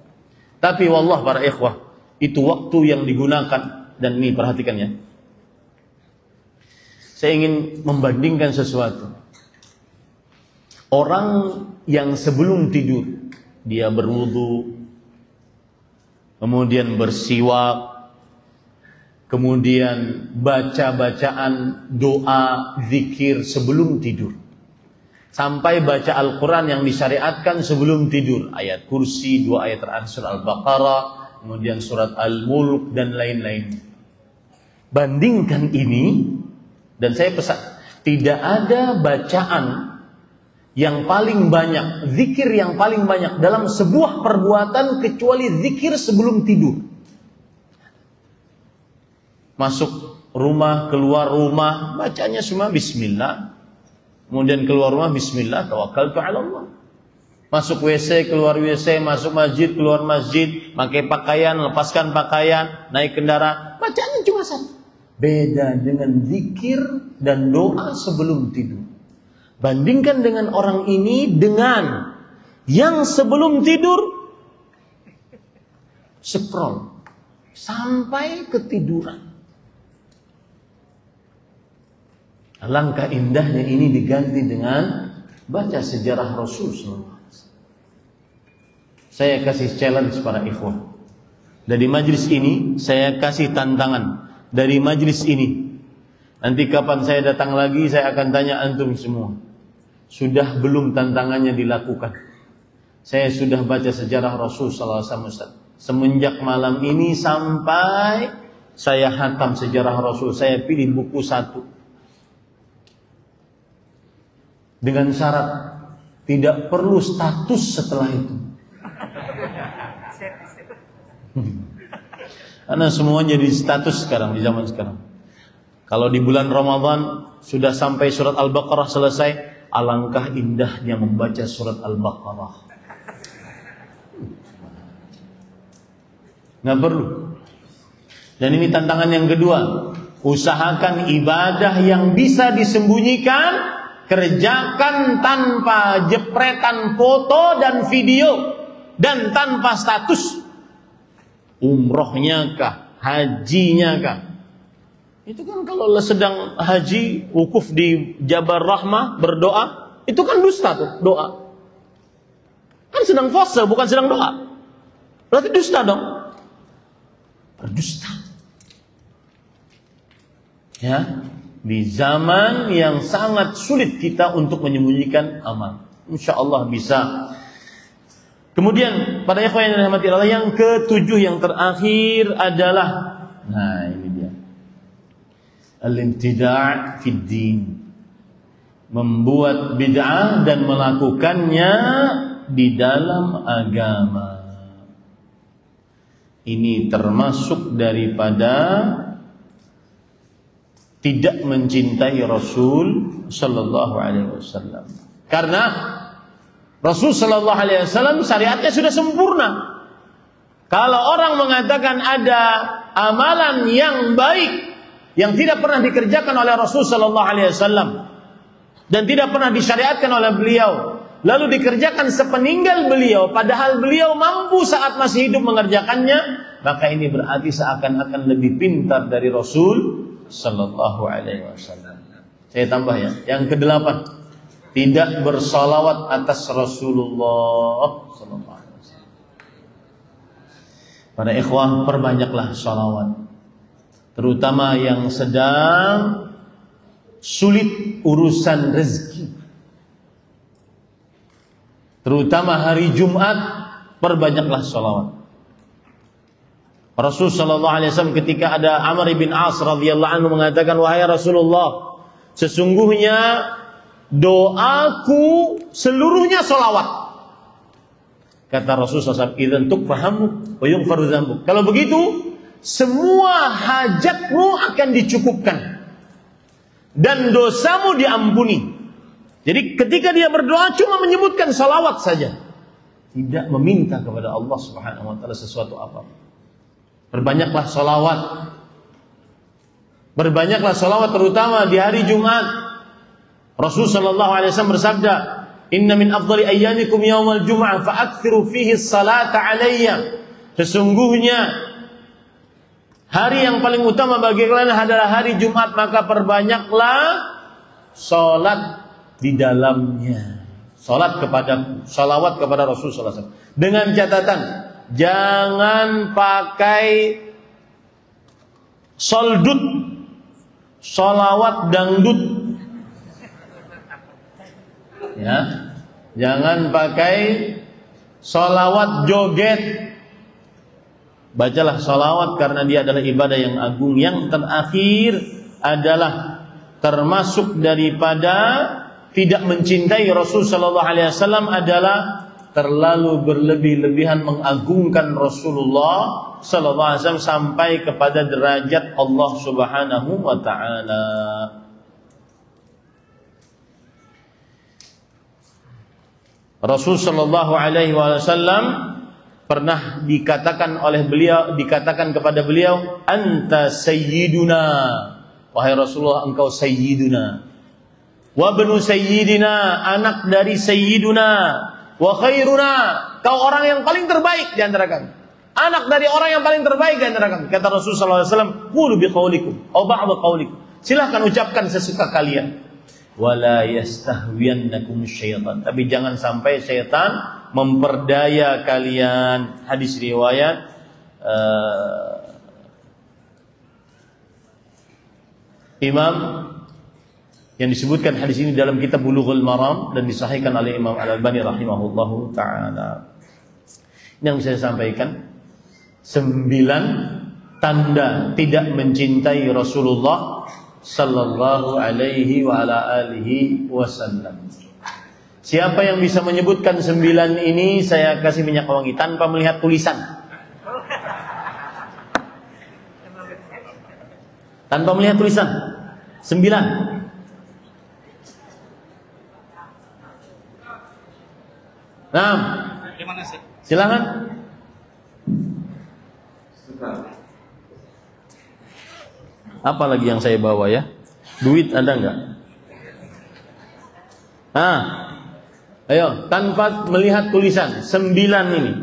Tapi wallah para ikhwah, itu waktu yang digunakan, dan ini perhatikan ya. Saya ingin membandingkan sesuatu. Orang yang sebelum tidur dia berwudu, kemudian bersiwak, kemudian baca-bacaan doa, zikir sebelum tidur. Sampai baca Al-Quran yang disyariatkan sebelum tidur. Ayat kursi, 2 ayat terakhir surah Al-Baqarah, kemudian surat Al-Mulk, dan lain-lain. Bandingkan ini, dan saya pesan, tidak ada bacaan yang paling banyak, zikir yang paling banyak dalam sebuah perbuatan kecuali zikir sebelum tidur. Masuk rumah, keluar rumah, bacanya semua bismillah. Kemudian keluar rumah bismillah, tawakkaltu ala Allah. Masuk WC, keluar WC, masuk masjid, keluar masjid, pakai pakaian, lepaskan pakaian, naik kendaraan, bacanya cuma satu. Beda dengan zikir dan doa sebelum tidur. Bandingkan dengan orang ini dengan yang sebelum tidur scroll sampai ketiduran. Alangkah indahnya ini diganti dengan baca sejarah Rasul SAW. Saya kasih challenge para ikhwah. Dari majlis ini saya kasih tantangan. Dari majlis ini, nanti kapan saya datang lagi saya akan tanya antum semua, sudah belum tantangannya dilakukan? Saya sudah baca sejarah Rasul SAW. Semenjak malam ini sampai saya hatam sejarah Rasul, saya pilih buku satu. Dengan syarat tidak perlu status setelah itu. Karena semuanya jadi status sekarang, di zaman sekarang. Kalau di bulan Ramadan sudah sampai surat Al-Baqarah selesai, alangkah indahnya membaca surat Al-Baqarah. Nggak perlu. Dan ini tantangan yang kedua. Usahakan ibadah yang bisa disembunyikan, kerjakan tanpa jepretan foto dan video, dan tanpa status. Umrohnya kah, hajinya kah? Itu kan kalau sedang haji, wukuf di Jabal Rahmah, berdoa, itu kan dusta tuh, doa. Kan sedang puasa, bukan sedang doa. Berarti dusta dong. Berdusta. Ya, di zaman yang sangat sulit kita untuk menyembunyikan amal. Insya Allah bisa. Kemudian pada ikhwan yang dirahmati Allah, yang ketujuh, yang terakhir adalah, nah ini dia, al-ibtida' fid din, membuat bid'ah dan melakukannya di dalam agama. Ini termasuk daripada tidak mencintai Rasul sallallahu alaihi wasallam. Karena Rasul sallallahu alaihi wasallam syariatnya sudah sempurna. Kalau orang mengatakan ada amalan yang baik yang tidak pernah dikerjakan oleh Rasul sallallahu alaihi wasallam dan tidak pernah disyariatkan oleh beliau, lalu dikerjakan sepeninggal beliau, padahal beliau mampu saat masih hidup mengerjakannya, maka ini berarti seakan-akan lebih pintar dari Rasul sallallahu alaihi wasallam. Saya tambah ya. Yang kedelapan, tidak bersalawat atas Rasulullah sallallahu alaihi wasallam. Para ikhwah, perbanyaklah salawat, terutama yang sedang sulit urusan rezeki. Terutama hari Jumat, perbanyaklah salawat. Rasul sallallahu alaihi wasallam ketika ada Amr bin As radhiyallahu anhu mengatakan, wahai Rasulullah, sesungguhnya doaku seluruhnya salawat. Kata Rasul SAW, idzan tukfahamu wa yughfaru dzambuk. Kalau begitu, semua hajatmu akan dicukupkan dan dosamu diampuni. Jadi ketika dia berdoa cuma menyebutkan salawat saja, tidak meminta kepada Allah Subhanahu wa taala sesuatu apa. Berbanyaklah salawat. Berbanyaklah salawat terutama di hari Jumat. Rasul sallallahu alaihi wasallam bersabda, "Inna min afdali ayyamikum yaumal jum'ah fa'aktsiru fihi as-salata 'alayya." Sesungguhnya hari yang paling utama bagi kalian adalah hari Jumat, maka perbanyaklah salat di dalamnya. Salat kepadaku, salawat kepada Rasul sallallahu alaihi wasallam. Dengan catatan, jangan pakai soldut, salawat dangdut. Ya, jangan pakai salawat joget. Bacalah salawat karena dia adalah ibadah yang agung. Yang terakhir adalah termasuk daripada tidak mencintai Rasul sallallahu alaihi wasallam adalah terlalu berlebih-lebihan mengagungkan Rasulullah sallallahu alaihi wasallam sampai kepada derajat Allah Subhanahu wa taala. Rasul sallallahu alaihi wasallam pernah dikatakan kepada beliau, anta sayyiduna, wahai Rasulullah, engkau sayyiduna, wa ibnu sayyidina, anak dari sayyiduna, wa khairuna, kau orang yang paling terbaik di antara kami, anak dari orang yang paling terbaik di antara kami. Kata Rasul sallallahu alaihi wasallam, qulu biqaulikum aw ba'd qaulikum, silahkan ucapkan sesuka kalian, wala yastahwiyannakum syaitan, tapi jangan sampai syaitan memperdaya kalian. Hadis riwayat Imam, yang disebutkan hadis ini dalam kitab Bulughul Maram dan disahihkan oleh Imam Al-Albani rahimahullahu taala. Ini yang saya sampaikan, 9 tanda tidak mencintai Rasulullah sallallahu alaihi wa ala alihi wasallam. Siapa yang bisa menyebutkan 9 ini, saya kasih minyak wangi tanpa melihat tulisan. Tanpa melihat tulisan. 9. Nah, silakan. Apa lagi yang saya bawa ya? Duit ada enggak? Ayo, tanpa melihat tulisan, 9 ini.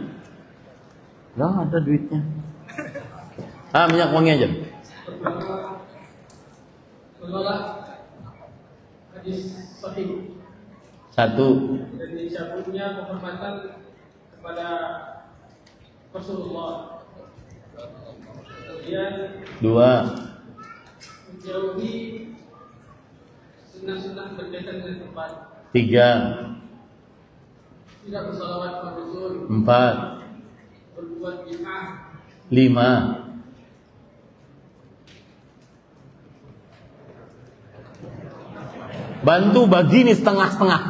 Enggak ada duitnya. Minyak wangi aja. Menolak hadis sahih. 1. Dan dicabutnya penghormatan kepada Rasulullah. Kemudian 2. menjauhi sunnah-sunnah berkaitan dengan tempat. 3. Tidak bersalawat kepada Rasul. 4. Berbuat bid'ah. 5. Bantu bagi ini setengah-setengah.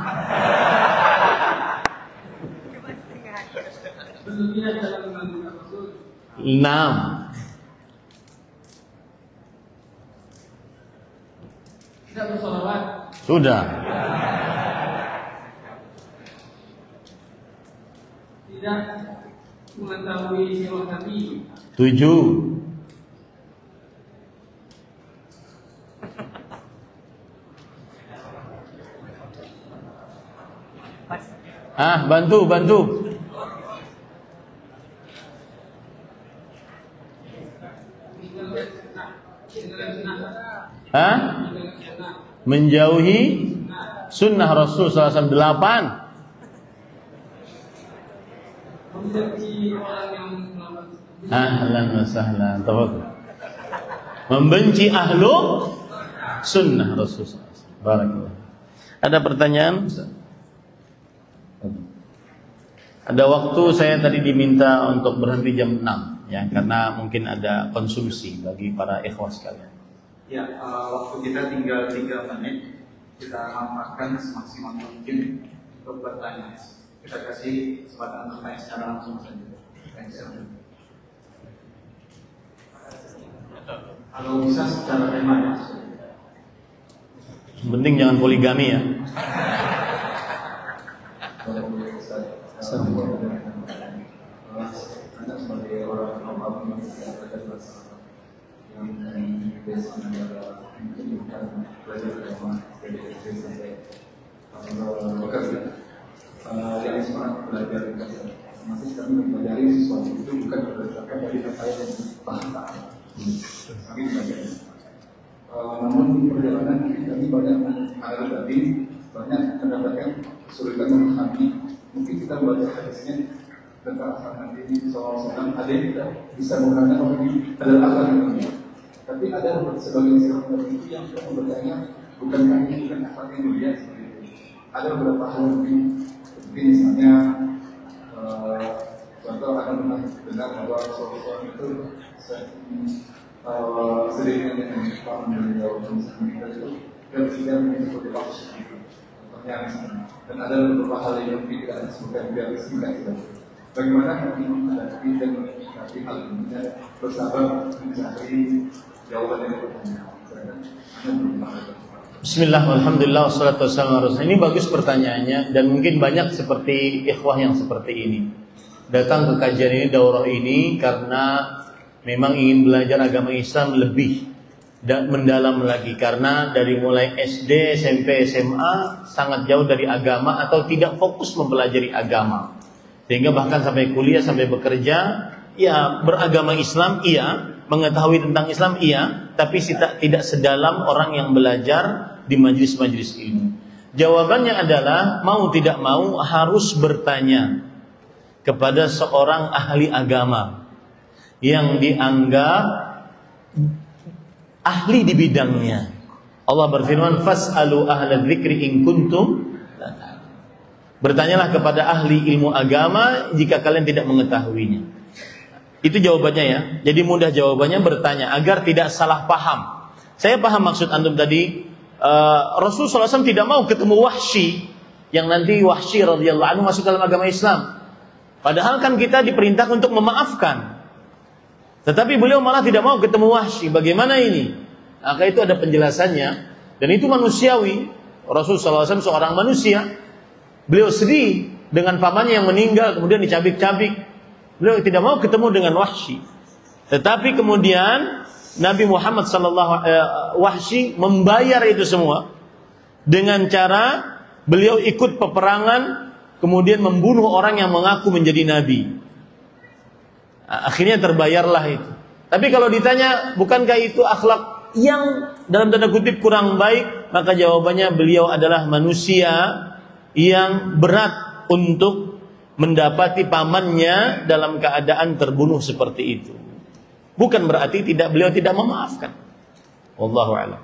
Berlebihan dalam mengagungkan Rasul. 6. Tidak bersalawat. Sudah. Tidak mengetahui sirah Nabi. 7. Bantu. menjauhi sunnah Rasul SAW. 8. Membenci orang yang melakukan Ahlan wa sahlan. Tafadhol. Membenci ahlu sunnah Rasul SAW. Barakallah. Ada pertanyaan? Ada waktu, saya tadi diminta untuk berhenti jam 6 ya, karena mungkin ada konsumsi bagi para ikhwah sekalian. Ya, waktu kita tinggal 3 menit, kita manfaatkan semaksimal mungkin untuk bertanya. Kita kasih kesempatan bertanya secara langsung saja. Kalau bisa secara tema ya. Penting jangan poligami ya. Anda sebagai orang awam yang belajar bahasa yang biasanya bukan belajar agama dari SD sampai bekerja, yang semangat belajar masih kami mempelajari sesuatu itu bukan berdasarkan dari apa yang bahasa kami belajar. Namun di perjalanan kami banyak ada tadi banyak mendapatkan kesulitan memahami. Mungkin kita baca hadisnya tentang akhlak Nabi SAW, ada yang kita bisa menggunakan orang ini adalah akhlak Nabi. Tapi ada sebagian sifat Nabi itu yang kita bertanya, bukankah ini bukan akhlak yang mulia seperti itu? Ada beberapa hal mungkin, seperti misalnya contoh ada pernah dengar bahwa seorang itu sering dengan Islam dari orang kita itu dan tidak mengikuti waktu itu. Contohnya misalnya, dan ada beberapa hal yang mungkin tidak disebutkan biar disingkat kita. Bagaimana kami menghadapi dan menyikapi hal ini dan bersabar mencari jawaban yang pertanyaan. Bismillah, alhamdulillah, wassalatu wassalamu ala rasulillah. Ini bagus pertanyaannya, dan mungkin banyak seperti ikhwah yang seperti ini. Datang ke kajian ini, daurah ini karena memang ingin belajar agama Islam lebih dan mendalam lagi, karena dari mulai SD, SMP, SMA sangat jauh dari agama atau tidak fokus mempelajari agama. Sehingga bahkan sampai kuliah, sampai bekerja, ya beragama Islam iya, mengetahui tentang Islam iya, tapi tidak sedalam orang yang belajar di majelis-majelis ilmu. Jawabannya adalah mau tidak mau harus bertanya kepada seorang ahli agama yang dianggap ahli di bidangnya. Allah berfirman, "Fas'alu ahla dzikri in kuntum la ta'lamun." Bertanyalah kepada ahli ilmu agama jika kalian tidak mengetahuinya. Itu jawabannya ya. Jadi mudah jawabannya, bertanya agar tidak salah paham. Saya paham maksud antum tadi. Rasulullah SAW tidak mau ketemu Wahsy, yang nanti Wahsy radhiyallahu anhu masuk dalam agama Islam. Padahal kan kita diperintah untuk memaafkan. Tetapi beliau malah tidak mau ketemu Wahsy. Bagaimana ini? Maka itu ada penjelasannya. Dan itu manusiawi. Rasulullah SAW seorang manusia. Beliau sedih dengan pamannya yang meninggal, kemudian dicabik-cabik. Beliau tidak mau ketemu dengan Wahsy. Tetapi kemudian Nabi Muhammad Wahsy membayar itu semua dengan cara beliau ikut peperangan, kemudian membunuh orang yang mengaku menjadi nabi. Akhirnya terbayarlah itu. Tapi kalau ditanya, bukankah itu akhlak yang dalam tanda kutip kurang baik? Maka jawabannya, beliau adalah manusia yang berat untuk mendapati pamannya dalam keadaan terbunuh seperti itu. Bukan berarti beliau tidak memaafkan. Wallahu a'lam.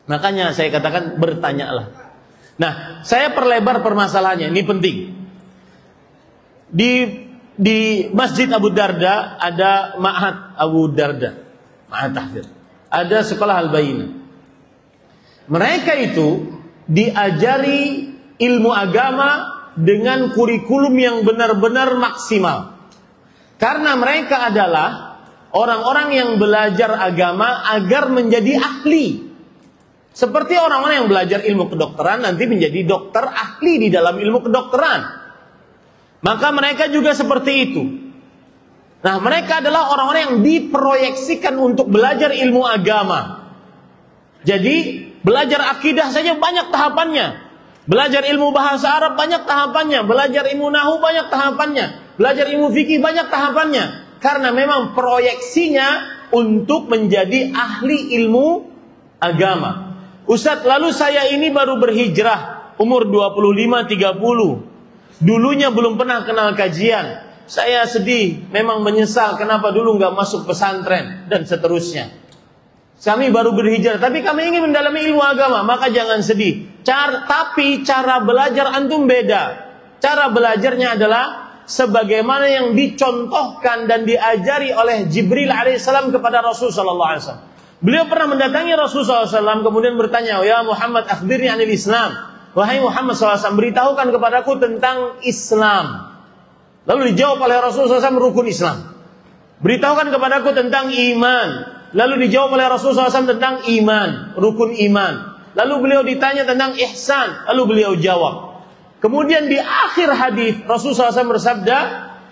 Makanya saya katakan bertanyalah. Nah, saya perlebar permasalahannya, ini penting. Di Masjid Abu Darda ada Ma'had Abu Darda, Ma'had Tahfidz. Ada sekolah Al-Bayyinah. Mereka itu diajari ilmu agama dengan kurikulum yang benar-benar maksimal. Karena mereka adalah orang-orang yang belajar agama agar menjadi ahli. Seperti orang-orang yang belajar ilmu kedokteran nanti menjadi dokter ahli di dalam ilmu kedokteran. Maka mereka juga seperti itu. Nah, mereka adalah orang-orang yang diproyeksikan untuk belajar ilmu agama. Jadi, belajar akidah saja banyak tahapannya. Belajar ilmu bahasa Arab banyak tahapannya. Belajar ilmu nahu banyak tahapannya. Belajar ilmu fikih banyak tahapannya. Karena memang proyeksinya untuk menjadi ahli ilmu agama. Ustadz, lalu saya ini baru berhijrah umur 25-30. Dulunya belum pernah kenal kajian. Saya sedih, memang menyesal kenapa dulu nggak masuk pesantren dan seterusnya. Kami baru berhijrah, tapi kami ingin mendalami ilmu agama, maka jangan sedih. Tapi cara belajar antum beda. Cara belajarnya adalah sebagaimana yang dicontohkan dan diajari oleh Jibril alaihissalam kepada Rasulullah sallallahu alaihi wasallam. Beliau pernah mendatangi Rasulullah SAW, kemudian bertanya, ya Muhammad, akhbirni anil Islam. Wahai Muhammad SAW, beritahukan kepadaku tentang Islam. Lalu dijawab oleh Rasulullah SAW, rukun Islam. Beritahukan kepadaku tentang iman. Lalu dijawab oleh Rasulullah SAW tentang iman, rukun iman. Lalu beliau ditanya tentang ihsan. Lalu beliau jawab. Kemudian di akhir hadis Rasulullah SAW bersabda,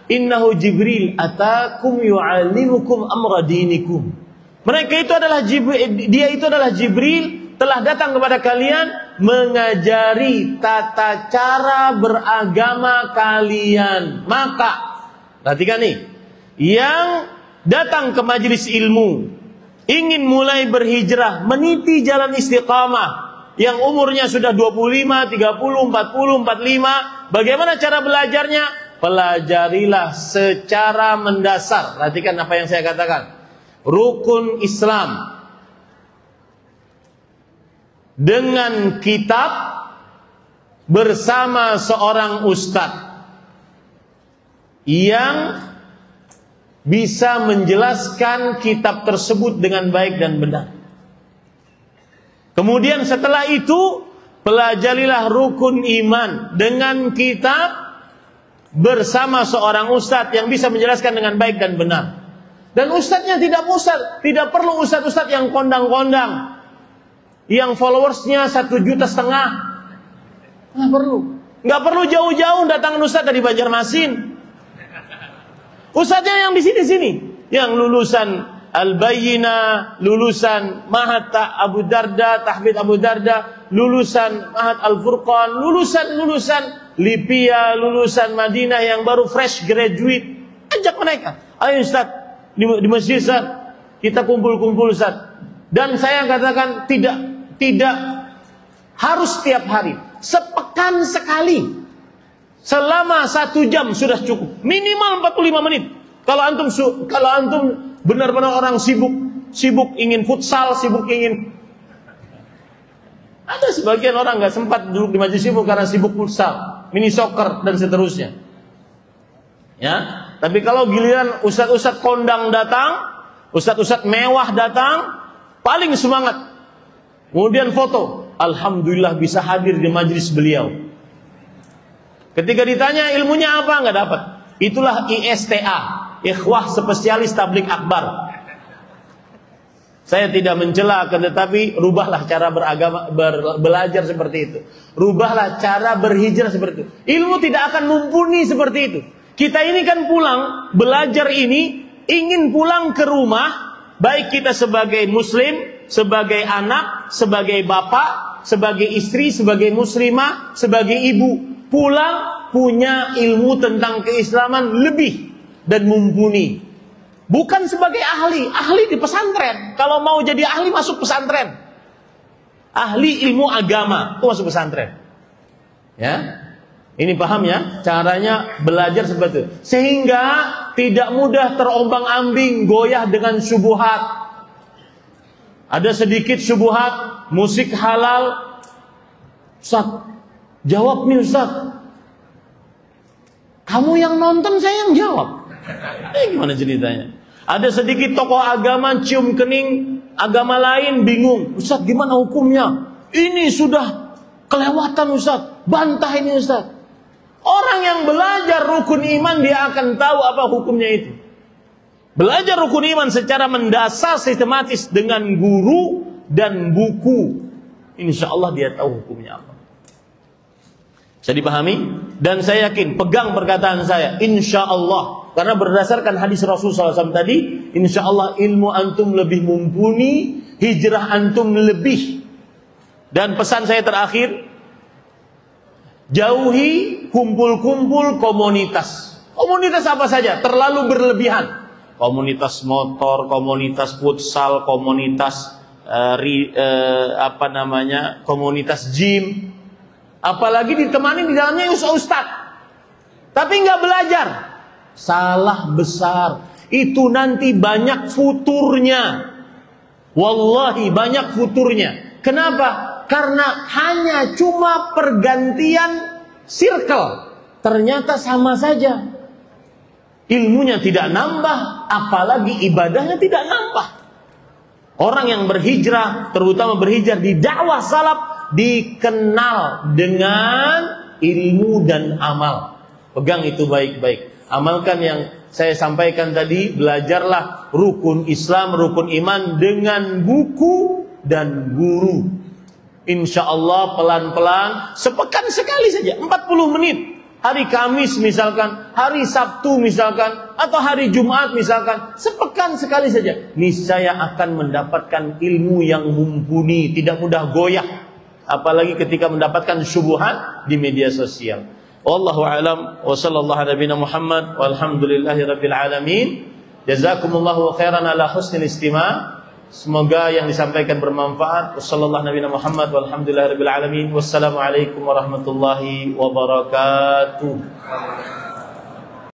Innahu Jibril atakum yu'allimukum amra dinikum. Mereka itu adalah Jibril telah datang kepada kalian mengajari tata cara beragama kalian. Maka perhatikan nih, yang datang ke majelis ilmu ingin mulai berhijrah, meniti jalan istiqamah, yang umurnya sudah 25, 30, 40, 45, bagaimana cara belajarnya? Pelajarilah secara mendasar. Perhatikan apa yang saya katakan. Rukun Islam dengan kitab bersama seorang ustadz yang bisa menjelaskan kitab tersebut dengan baik dan benar. Kemudian setelah itu pelajarilah rukun iman dengan kitab bersama seorang ustadz yang bisa menjelaskan dengan baik dan benar. Dan ustadznya tidak perlu ustadz yang kondang-kondang, yang followersnya 1,5 juta. Nggak perlu jauh-jauh datang ustadz dari Banjarmasin. Ustadznya yang di sini-sini, yang lulusan Al-Bayyinah, lulusan Ma'had Abu Darda, Tahfidz Abu Darda, lulusan Ma'had Al-Furqan, lulusan Lipia, lulusan Madinah yang baru fresh graduate. Ajak mereka, ayo ustadz. Di masjid Ustaz, kita kumpul-kumpul Ustaz. Dan saya katakan tidak harus setiap hari, sepekan sekali, selama 1 jam sudah cukup, minimal 45 menit. Kalau antum benar-benar orang sibuk ingin futsal, sibuk ingin, ada sebagian orang nggak sempat duduk di majelis ilmu karena sibuk futsal, mini soccer dan seterusnya. Ya. Tapi kalau giliran ustadz-ustadz kondang datang, ustadz-ustadz mewah datang, paling semangat. Kemudian foto, alhamdulillah bisa hadir di majelis beliau. Ketika ditanya ilmunya apa, nggak dapat. Itulah ISTA, Ikhwah Spesialis Tabligh Akbar. Saya tidak mencela, tetapi rubahlah cara belajar seperti itu. Rubahlah cara berhijrah seperti itu. Ilmu tidak akan mumpuni seperti itu. Kita ini kan pulang, belajar ini, ingin pulang ke rumah, baik kita sebagai muslim, sebagai anak, sebagai bapak, sebagai istri, sebagai muslimah, sebagai ibu. Pulang punya ilmu tentang keislaman lebih dan mumpuni. Bukan sebagai ahli di pesantren. Kalau mau jadi ahli masuk pesantren. Ahli ilmu agama, itu masuk pesantren. Ya. Ini paham ya, caranya belajar seperti itu. Sehingga tidak mudah terombang-ambing, goyah dengan syubhat. Ada sedikit syubhat, musik halal. Ustaz, jawab nih Ustaz. Kamu yang nonton, saya yang jawab. Gimana ceritanya? Ada sedikit tokoh agama cium kening agama lain, bingung. Ustaz, gimana hukumnya? Ini sudah kelewatan Ustaz. Bantah ini Ustaz. Orang yang belajar rukun iman, dia akan tahu apa hukumnya itu. Belajar rukun iman secara mendasar, sistematis dengan guru dan buku, insya Allah dia tahu hukumnya apa. Bisa dipahami? Dan saya yakin, pegang perkataan saya, insya Allah, karena berdasarkan hadis Rasulullah SAW tadi, insya Allah ilmu antum lebih mumpuni, hijrah antum lebih. Dan pesan saya terakhir, jauhi kumpul-kumpul komunitas. Komunitas apa saja, terlalu berlebihan. Komunitas motor, komunitas futsal, komunitas komunitas gym, apalagi ditemani di dalamnya ustaz, tapi nggak belajar, salah besar. Itu nanti banyak futurnya, wallahi banyak futurnya. Kenapa? Karena hanya cuma pergantian circle, ternyata sama saja. Ilmunya tidak nambah, apalagi ibadahnya tidak nambah. Orang yang berhijrah, terutama berhijrah di dakwah salaf, dikenal dengan ilmu dan amal. Pegang itu baik-baik. Amalkan yang saya sampaikan tadi. Belajarlah rukun Islam, rukun iman dengan buku dan guru. Insya Allah pelan-pelan, sepekan sekali saja, 40 menit. Hari Kamis misalkan, hari Sabtu misalkan, atau hari Jumat misalkan, sepekan sekali saja, niscaya akan mendapatkan ilmu yang mumpuni, tidak mudah goyah. Apalagi ketika mendapatkan syubhat di media sosial. Wallahu a'lam wa sallallahu ala nabiyina Muhammad walhamdulillahi rabbil alamin. Jazakumullahu khairan ala husnil istima'. Semoga yang disampaikan bermanfaat. Wassallallahu nabiyina Muhammad walhamdulillahi rabbil alamin. Wassalamualaikum warahmatullahi wabarakatuh.